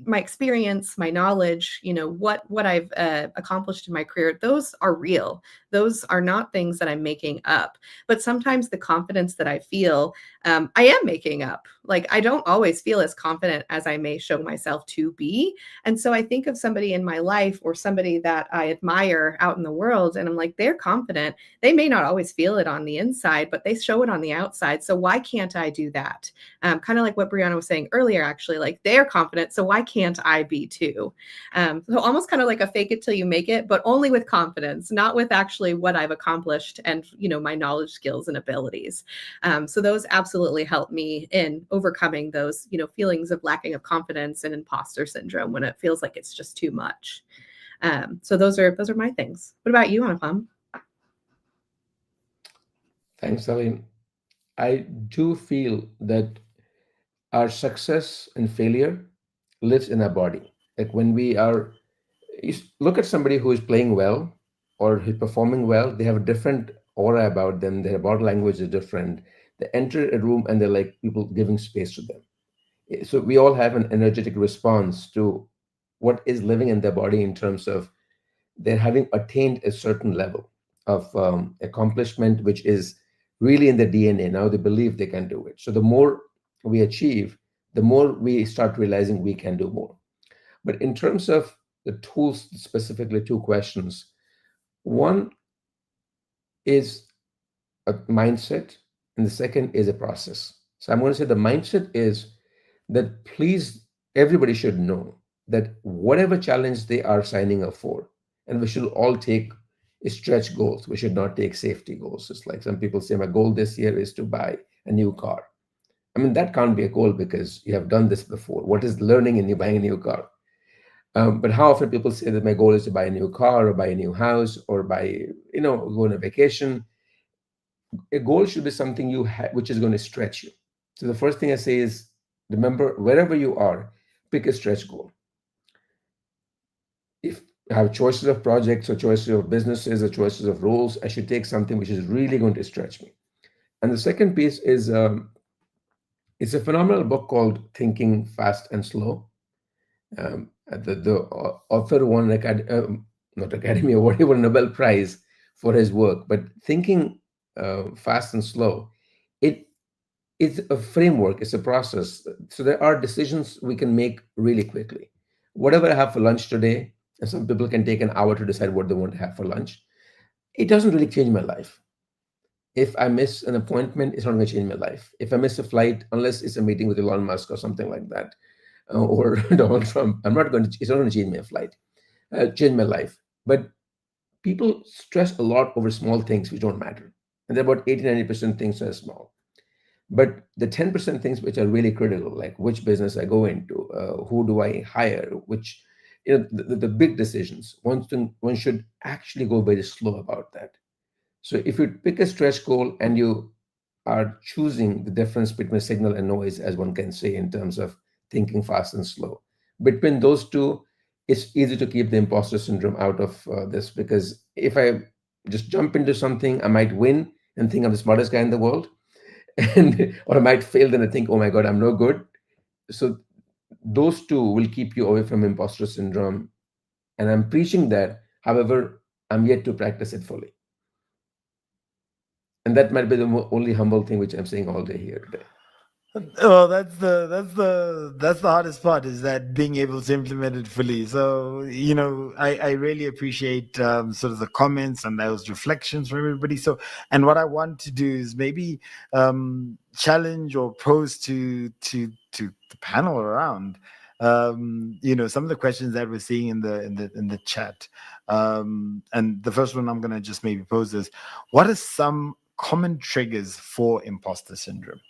[SPEAKER 2] my experience, my knowledge, what I've accomplished in my career, those are real. Those are not things that I'm making up. But sometimes the confidence that I feel, I am making up. Like, I don't always feel as confident as I may show myself to be. And so I think of somebody in my life or somebody that I admire out in the world, and I'm like, they're confident. They may not always feel it on the inside, but they show it on the outside. So why can't I do that? Kind of like what Brianna was saying earlier, actually, like, they're confident. So why can't I be too? So almost kind of like a fake it till you make it, but only with confidence, not with actually what I've accomplished and, my knowledge, skills, and abilities. So those absolutely help me in overcoming those, feelings of lacking of confidence and imposter syndrome when it feels like it's just too much. So those are my things. What about you, Anupam?
[SPEAKER 4] Thanks, Aline. I do feel that our success and failure lives in our body. Like when we are, look at somebody who is playing well or who's performing well, they have a different aura about them. Their body language is different. They enter a room and they're like people giving space to them. So we all have an energetic response to what is living in their body in terms of they're having attained a certain level of accomplishment, which is really in the DNA. Now they believe they can do it. So the more we achieve, the more we start realizing we can do more. But in terms of the tools, specifically two questions. One is a mindset, and the second is a process. So I'm going to say the mindset is that please, everybody should know that whatever challenge they are signing up for, and we should all take stretch goals. We should not take safety goals. It's like some people say, my goal this year is to buy a new car. I mean, that can't be a goal because you have done this before. What is learning in you buying a new car? But how often people say that my goal is to buy a new car or buy a new house or buy, go on a vacation. A goal should be something you have, which is going to stretch you. So the first thing I say is, remember, wherever you are, pick a stretch goal. If I have choices of projects or choices of businesses or choices of roles, I should take something which is really going to stretch me. And the second piece is, it's a phenomenal book called Thinking Fast and Slow. The author won not Academy Award, he won a Nobel Prize for his work. But Thinking Fast and Slow, it's a framework, it's a process. So there are decisions we can make really quickly. Whatever I have for lunch today, and some people can take an hour to decide what they want to have for lunch. It doesn't really change my life. If I miss an appointment, it's not going to change my life. If I miss a flight, unless it's a meeting with Elon Musk or something like that, or Donald Trump, it's not going to change my change my life. But people stress a lot over small things which don't matter. And there are about 80-90% things that are small. But the 10% things which are really critical, like which business I go into, who do I hire, which, the big decisions, one should actually go very slow about that. So if you pick a stretch goal and you are choosing the difference between signal and noise, as one can say, in terms of thinking fast and slow, between those two, it's easy to keep the imposter syndrome out of this. Because if I just jump into something, I might win and think I'm the smartest guy in the world, and or I might fail, then I think, oh my God, I'm no good. So those two will keep you away from imposter syndrome. And I'm preaching that. However, I'm yet to practice it fully. And that might be the only humble thing which I'm saying all day here today.
[SPEAKER 1] Oh, that's the hardest part, is that being able to implement it fully. So, I really appreciate sort of the comments and those reflections from everybody. So, and what I want to do is maybe challenge or pose to the panel around some of the questions that we're seeing in the chat. And the first one I'm going to just maybe pose is, what are some common triggers for imposter syndrome?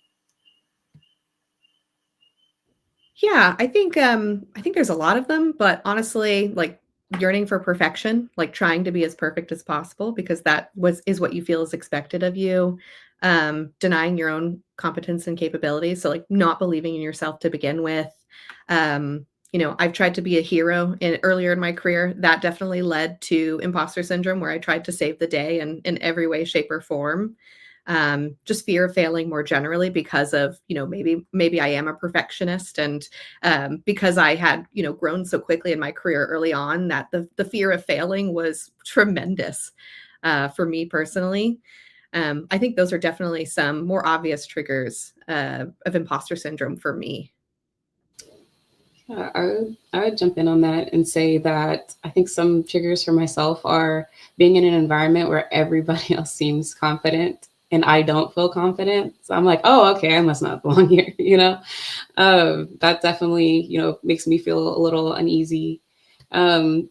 [SPEAKER 2] Yeah, I think there's a lot of them, but honestly, like yearning for perfection, like trying to be as perfect as possible because that is what you feel is expected of you. Denying your own competence and capabilities, so like not believing in yourself to begin with. I've tried to be a hero earlier in my career. That definitely led to imposter syndrome, where I tried to save the day in every way, shape, or form. just fear of failing more generally because of, maybe I am a perfectionist, and because I had, grown so quickly in my career early on, that the fear of failing was tremendous for me personally. I think those are definitely some more obvious triggers of imposter syndrome for me.
[SPEAKER 3] I would jump in on that and say that I think some triggers for myself are being in an environment where everybody else seems confident and I don't feel confident. So I'm like, oh, okay, I must not belong here. That definitely, makes me feel a little uneasy. And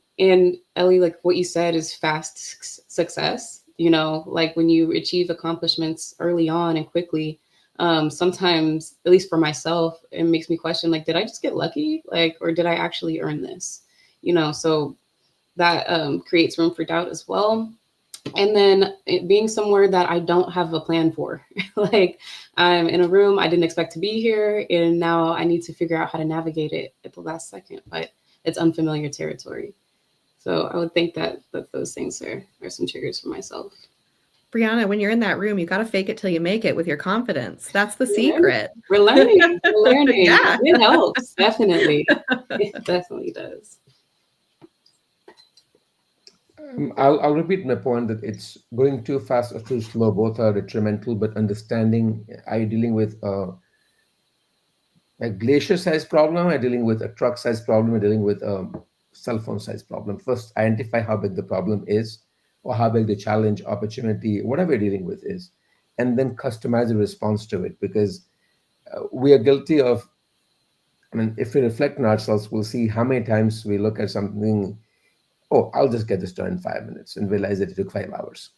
[SPEAKER 3] Ellie, like what you said is success, like when you achieve accomplishments early on and quickly, sometimes, at least for myself, it makes me question, like, did I just get lucky? Like, or did I actually earn this? So that creates room for doubt as well. And then it being somewhere that I don't have a plan for. Like, I'm in a room I didn't expect to be here, and now I need to figure out how to navigate it at the last second, but it's unfamiliar territory. So I would think that those things are some triggers for myself.
[SPEAKER 2] Brianna, when you're in that room, you got to fake it till you make it with your confidence. That's the
[SPEAKER 3] We're learning.
[SPEAKER 2] secret.
[SPEAKER 3] We're learning. We're learning.
[SPEAKER 2] Yeah.
[SPEAKER 3] It helps, definitely. It definitely does.
[SPEAKER 4] I'll repeat my point that it's going too fast or too slow. Both are detrimental, but understanding, are you dealing with a glacier-sized problem? Are you dealing with a truck-sized problem? Are you dealing with a cell phone-sized problem? First, identify how big the problem is, or how big the challenge, opportunity, whatever you're dealing with is, and then customize a response to it. Because we are guilty of, I mean, if we reflect on ourselves, we'll see how many times we look at something, oh, I'll just get this done in 5 minutes, and realize that it took 5 hours.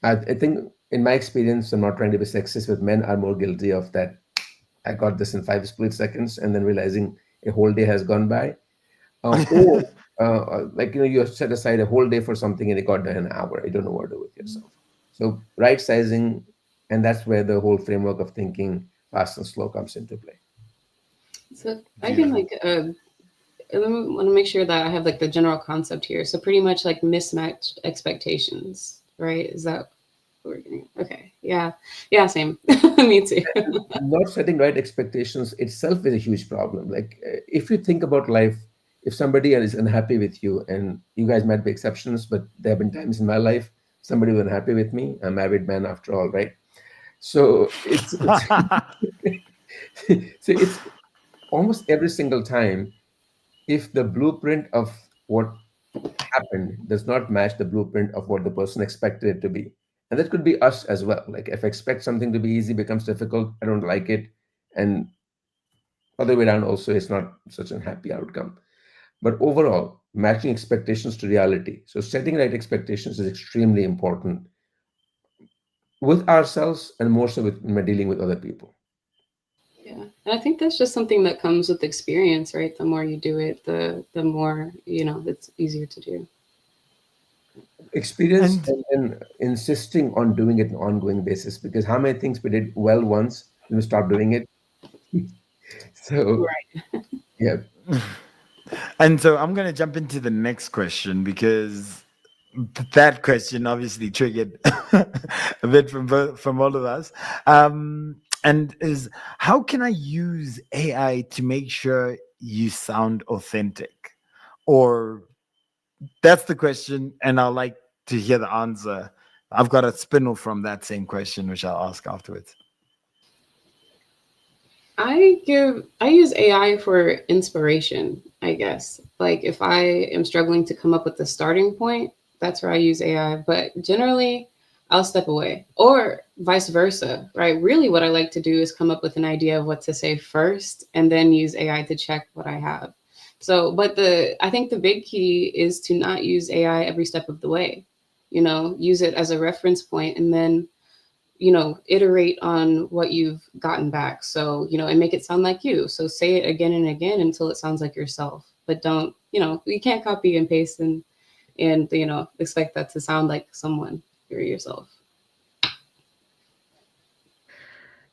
[SPEAKER 4] I think, in my experience, I'm not trying to be sexist, but men are more guilty of that. I got this in 5 split seconds, and then realizing a whole day has gone by. Or, like, you set aside a whole day for something and it got done in an hour. You don't know what to do with yourself. So, right sizing, and that's where the whole framework of thinking fast and slow comes into play.
[SPEAKER 3] So I can I want to make sure that I have like the general concept here. So pretty much like mismatched expectations, right? Is that what we're getting? Okay. Yeah. Yeah. Same. Me too.
[SPEAKER 4] Not setting right expectations itself is a huge problem. Like, if you think about life, if somebody is unhappy with you, and you guys might be exceptions, but there have been times in my life somebody was unhappy with me. I'm a married man after all, right? So it's so it's almost every single time, if the blueprint of what happened does not match the blueprint of what the person expected it to be. And that could be us as well. Like, if I expect something to be easy becomes difficult, I don't like it. And other way around also, it's not such a happy outcome. But overall, matching expectations to reality. So setting right expectations is extremely important with ourselves, and more so with when we're dealing with other people.
[SPEAKER 3] Yeah. And I think that's just something that comes with experience, right? The more you do it, the more, it's easier to do.
[SPEAKER 4] Experience,
[SPEAKER 1] And
[SPEAKER 4] and then insisting on doing it on an ongoing basis, because how many things we did well once and we stop doing it. So
[SPEAKER 3] Right.
[SPEAKER 4] yeah.
[SPEAKER 1] and so I'm gonna jump into the next question, because that question obviously triggered a bit from all of us. And is, how can I use AI to make sure you sound authentic? Or that's the question, and I'd like to hear the answer. I've got a spin-off from that same question, which I'll ask afterwards.
[SPEAKER 3] I use AI for inspiration, I guess. Like if I am struggling to come up with the starting point, that's where I use AI. But generally, I'll step away, or vice versa, right? Really, what I like to do is come up with an idea of what to say first, and then use AI to check what I have. So, but I think the big key is to not use AI every step of the way. Use it as a reference point, and then iterate on what you've gotten back. So, and make it sound like you. So say it again and again until it sounds like yourself. But don't, you can't copy and paste and expect that to sound like someone. You're yourself.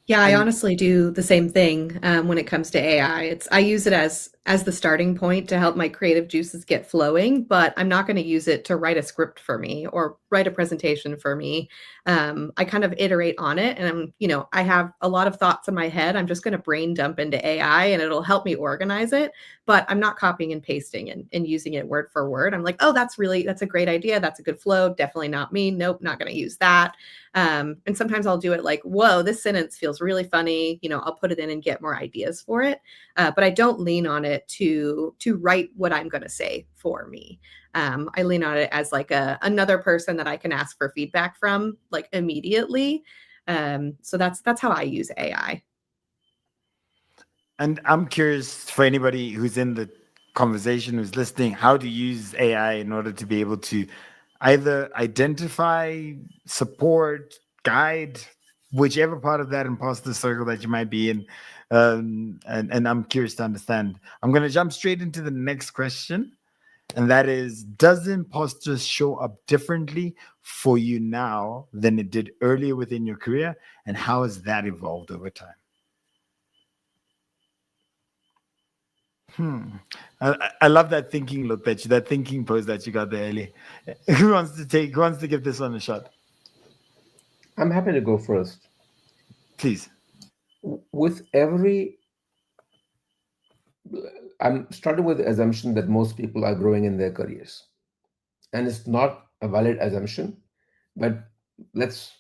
[SPEAKER 2] Yeah, I
[SPEAKER 1] And
[SPEAKER 2] honestly do the same thing when it comes to AI. I use it as as the starting point to help my creative juices get flowing, but I'm not going to use it to write a script for me or write a presentation for me. I kind of iterate on it, and I have a lot of thoughts in my head. I'm just going to brain dump into AI and it'll help me organize it, but I'm not copying and pasting and using it word for word. I'm like, oh, that's a great idea. That's a good flow. Definitely not me. Nope, not going to use that. And sometimes I'll do it like, whoa, this sentence feels really funny. I'll put it in and get more ideas for it. But I don't lean on it to write what I'm going to say for me. I lean on it as like another person that I can ask for feedback from like immediately. So that's how I use AI.
[SPEAKER 1] And I'm curious for anybody who's in the conversation, who's listening, how to use AI in order to be able to either identify, support, guide, whichever part of that imposter circle that you might be in. And I'm curious to understand. I'm going to jump straight into the next question. And that is, does imposter show up differently for you now than it did earlier within your career? And how has that evolved over time? I love that thinking look that thinking pose that you got there, Ellie. Who wants to give this one a shot?
[SPEAKER 4] I'm happy to go first.
[SPEAKER 1] Please.
[SPEAKER 4] With every, I'm starting with the assumption that most people are growing in their careers. And it's not a valid assumption, but let's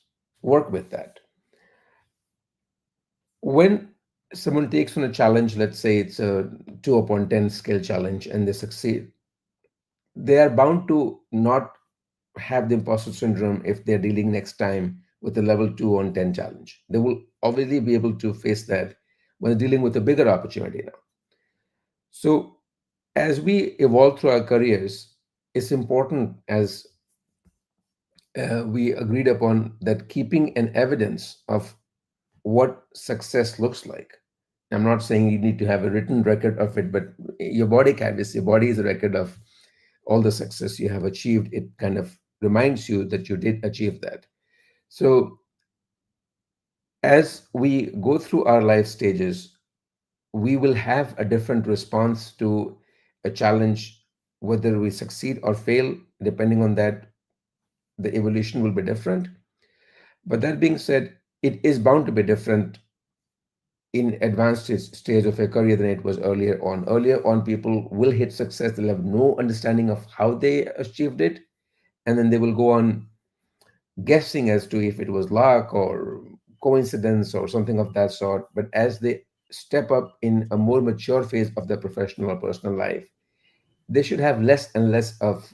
[SPEAKER 4] work with that. When someone takes on a challenge, let's say it's a 2 upon 10 scale challenge, and they succeed, they are bound to not have the imposter syndrome if they're dealing next time with a level 2 on 10 challenge. They will obviously be able to face that when dealing with a bigger opportunity now. So, as we evolve through our careers, it's important, as we agreed upon, that keeping an evidence of what success looks like. I'm not saying you need to have a written record of it, but your body canvas, your body is a record of all the success you have achieved. It kind of reminds you that you did achieve that. So, as we go through our life stages, we will have a different response to a challenge, whether we succeed or fail. Depending on that, the evolution will be different. But that being said, it is bound to be different in advanced stage of a career than it was earlier on. Earlier on, people will hit success, they'll have no understanding of how they achieved it, and then they will go on guessing as to if it was luck or coincidence or something of that sort. But as they step up in a more mature phase of their professional or personal life, they should have less and less of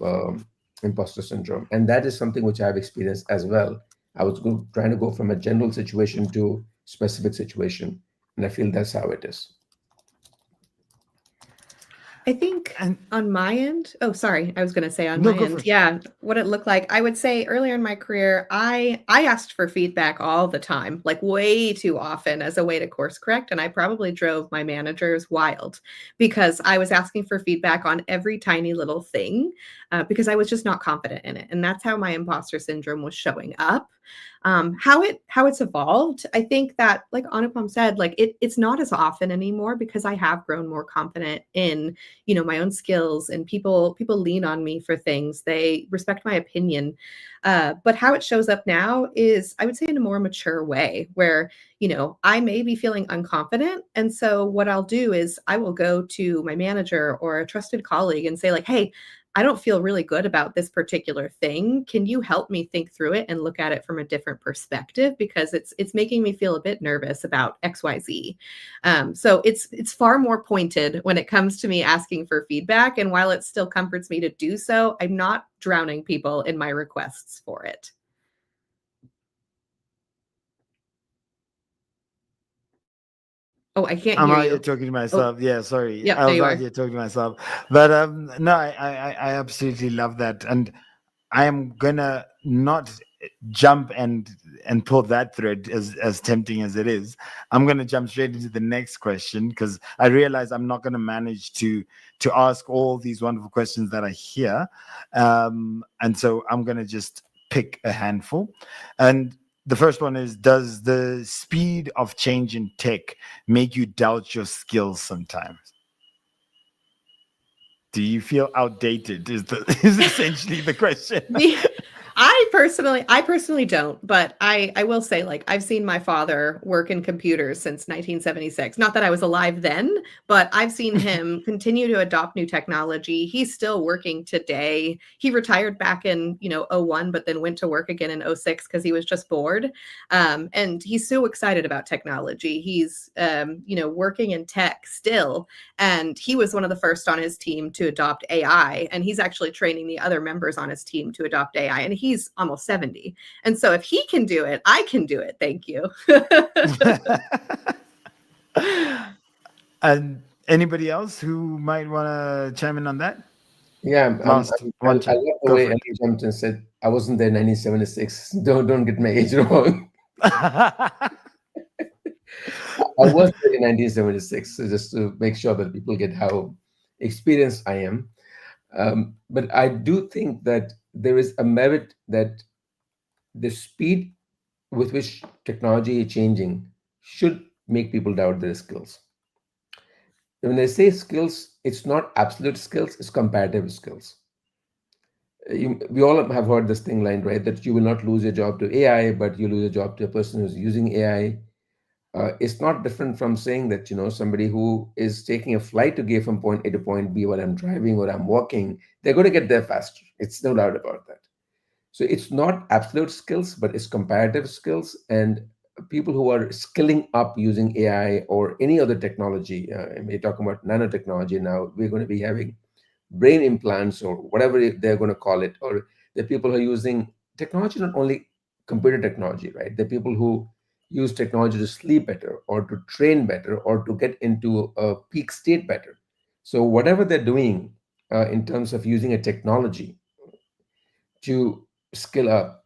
[SPEAKER 4] imposter syndrome. And that is something which I've experienced as well. I was trying to go from a general situation to specific situation, and I feel that's how it is.
[SPEAKER 2] I think
[SPEAKER 1] And
[SPEAKER 2] on my end, oh, sorry, I was going to say on
[SPEAKER 1] no,
[SPEAKER 2] my
[SPEAKER 1] go
[SPEAKER 2] end,
[SPEAKER 1] first.
[SPEAKER 2] yeah, what it looked like. I would say earlier in my career, I asked for feedback all the time, like way too often as a way to course correct, and I probably drove my managers wild because I was asking for feedback on every tiny little thing because I was just not confident in it, and that's how my imposter syndrome was showing up. How it's evolved, I think that, like Anupam said, like it's not as often anymore because I have grown more confident in my own skills, and people lean on me for things. They respect my opinion. But how it shows up now is, I would say, in a more mature way where I may be feeling unconfident, and so what I'll do is I will go to my manager or a trusted colleague and say, like, hey, I don't feel really good about this particular thing. Can you help me think through it and look at it from a different perspective, because it's making me feel a bit nervous about XYZ. So it's far more pointed when it comes to me asking for feedback. And while it still comforts me to do so, I'm not drowning people in my requests for it. Oh, I can't
[SPEAKER 1] I'm
[SPEAKER 2] hear
[SPEAKER 1] out here
[SPEAKER 2] you.
[SPEAKER 1] talking to
[SPEAKER 2] Oh,
[SPEAKER 1] myself. Yeah, sorry.
[SPEAKER 2] yep,
[SPEAKER 1] I
[SPEAKER 2] there
[SPEAKER 1] was
[SPEAKER 2] you
[SPEAKER 1] out
[SPEAKER 2] are.
[SPEAKER 1] here talking to myself. But no, I absolutely love that. And I am gonna not jump and pull that thread as tempting as it is. I'm gonna jump straight into the next question because I realize I'm not gonna manage to ask all these wonderful questions that I hear. And so I'm gonna just pick a handful. And the first one is, does the speed of change in tech make you doubt your skills sometimes? Do you feel outdated? Is essentially the question.
[SPEAKER 2] Me, I personally don't, but I will say, like, I've seen my father work in computers since 1976. Not that I was alive then, but I've seen him continue to adopt new technology. He's still working today. He retired back in, '01, but then went to work again in '06 because he was just bored. And he's so excited about technology. He's working in tech still, and he was one of the first on his team to adopt AI, and he's actually training the other members on his team to adopt AI, and he's almost 70. And so if he can do it, I can do it. Thank you.
[SPEAKER 1] And anybody else who might want to chime in on that?
[SPEAKER 4] Yeah,
[SPEAKER 1] Last
[SPEAKER 4] I
[SPEAKER 1] one,
[SPEAKER 4] love
[SPEAKER 1] Chen.
[SPEAKER 4] the
[SPEAKER 1] Go
[SPEAKER 4] way
[SPEAKER 1] for
[SPEAKER 4] Ellie jumped and said, "I wasn't there in 1976." Don't get my age wrong.
[SPEAKER 1] it.
[SPEAKER 4] I was there in 1976, so just to make sure that people get how experienced I am. But I do think that there is a merit that the speed with which technology is changing should make people doubt their skills. When they say skills, it's not absolute skills, it's comparative skills. We all have heard this thing line, right? That you will not lose your job to AI, but you lose your job to a person who's using AI. It's not different from saying that, somebody who is taking a flight to get from point A to point B while I'm driving or I'm walking, they're going to get there faster. It's no doubt about that. So it's not absolute skills, but it's comparative skills. And people who are skilling up using AI or any other technology, and we're talking about nanotechnology now, we're going to be having brain implants or whatever they're going to call it, or the people who are using technology, not only computer technology, right? The people who use technology to sleep better or to train better or to get into a peak state better. So whatever they're doing in terms of using a technology to skill up,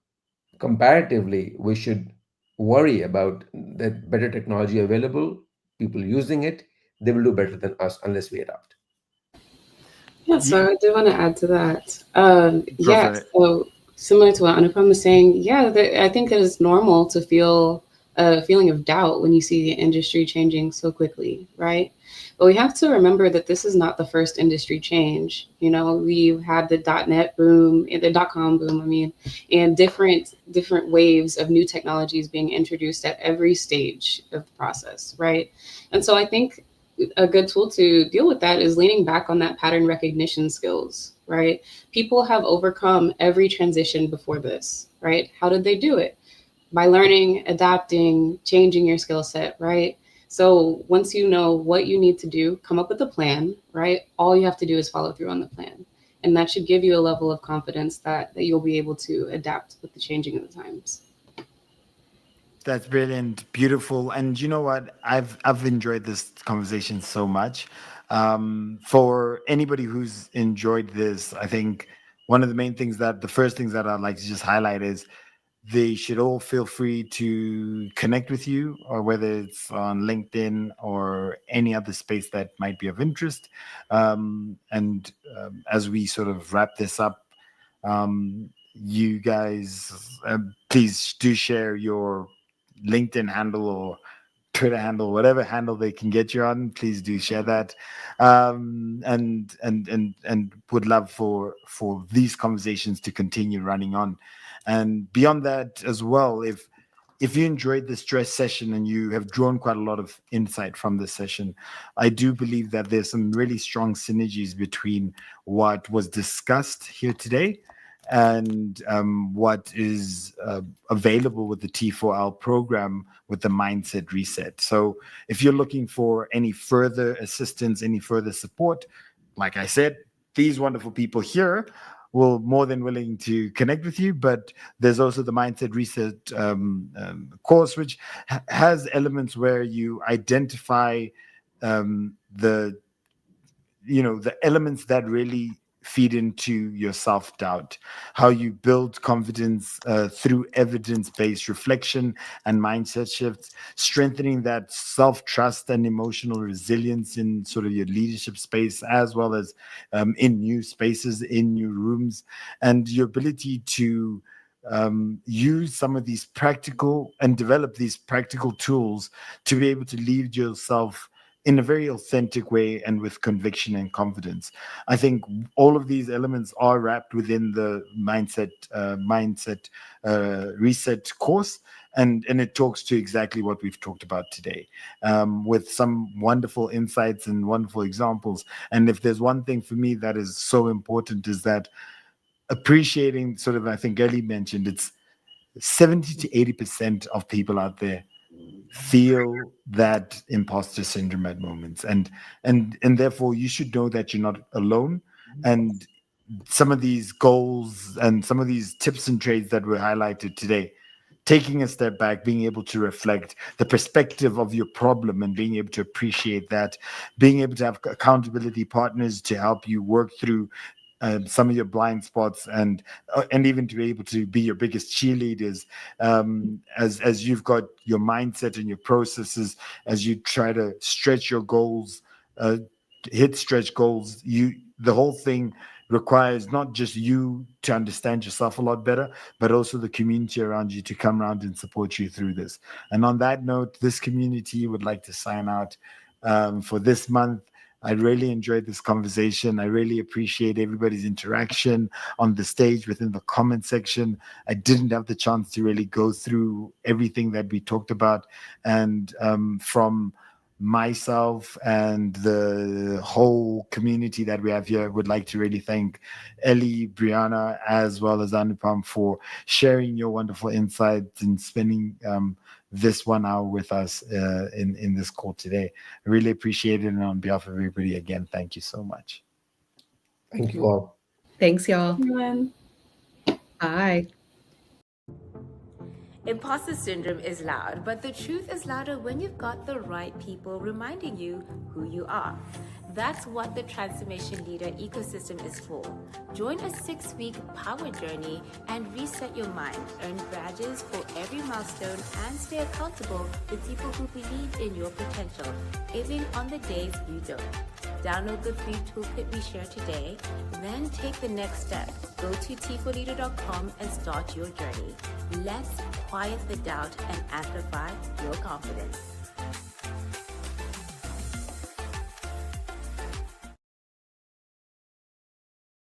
[SPEAKER 4] comparatively, we should worry about that better technology available, people using it, they will do better than us unless we adapt.
[SPEAKER 3] Yeah,
[SPEAKER 1] You
[SPEAKER 3] so I do want to add to that.
[SPEAKER 1] go
[SPEAKER 3] Yeah,
[SPEAKER 1] for it.
[SPEAKER 3] so similar to what Anupam was saying, yeah, I think it is normal to feel a feeling of doubt when you see the industry changing so quickly, right? But we have to remember that this is not the first industry change. We've had the .net boom, the .com boom, I mean, and different waves of new technologies being introduced at every stage of the process, right? And so I think a good tool to deal with that is leaning back on that pattern recognition skills, right? People have overcome every transition before this, right? How did they do it? By learning, adapting, changing your skill set, right? So once you know what you need to do, come up with a plan, right? All you have to do is follow through on the plan. And that should give you a level of confidence that you'll be able to adapt with the changing of the times.
[SPEAKER 1] That's brilliant, beautiful, and you know what? I've enjoyed this conversation so much. For anybody who's enjoyed this, I think one of the main things that the first things that I'd like to just highlight is they should all feel free to connect with you, or whether it's on LinkedIn or any other space that might be of interest. And as we sort of wrap this up, you guys, please do share your LinkedIn handle or Twitter handle, whatever handle they can get you on. Please do share that, and would love for these conversations to continue running on. And beyond that as well, if you enjoyed this stress session and you have drawn quite a lot of insight from this session, I do believe that there's some really strong synergies between what was discussed here today and what is available with the T4L program with the Mindset Reset. So if you're looking for any further assistance, any further support, like I said, these wonderful people here will more than willing to connect with you. But there's also the Mindset Reset course, which has elements where you identify the the elements that really feed into your self-doubt, how you build confidence through evidence-based reflection and mindset shifts, strengthening that self-trust and emotional resilience in sort of your leadership space, as well as in new spaces, in new rooms, and your ability to use some of these practical and develop these practical tools to be able to lead yourself in a very authentic way and with conviction and confidence. I think all of these elements are wrapped within the mindset reset course, and it talks to exactly what we've talked about today, with some wonderful insights and wonderful examples. And if there's one thing for me that is so important, is that appreciating, sort of, I think Ellie mentioned, it's 70 to 80% of people out there feel that imposter syndrome at moments, and therefore you should know that you're not alone. And some of these goals and some of these tips and trades that were highlighted today, taking a step back, being able to reflect the perspective of your problem and being able to appreciate that, being able to have accountability partners to help you work through some of your blind spots, and even to be able to be your biggest cheerleaders, as you've got your mindset and your processes, as you try to stretch your goals, uh, hit stretch goals. The whole thing requires not just you to understand yourself a lot better, but also the community around you to come around and support you through this. And on that note, this community would like to sign out for this month. I really enjoyed this conversation. I really appreciate everybody's interaction on the stage, within the comment section. I didn't have the chance to really go through everything that we talked about. And from myself and the whole community that we have here, would like to really thank Ellie, Brianna, as well as Anupam for sharing your wonderful insights and spending this 1 hour with us in this call today. I really appreciate it. And on behalf of everybody, again, thank you so much.
[SPEAKER 4] Thank you all.
[SPEAKER 2] Thanks, y'all.
[SPEAKER 3] Everyone.
[SPEAKER 2] Bye.
[SPEAKER 5] Imposter syndrome is loud, but the truth is louder when you've got the right people reminding you who you are. That's what the Transformation Leader ecosystem is for. Join a 6-week power journey and reset your mind. Earn badges for every milestone and stay accountable with people who believe in your potential, even on the days you don't. Download the free toolkit we share today, then take the next step. Go to t4leader.com and start your journey. Let's quiet the doubt and amplify your confidence.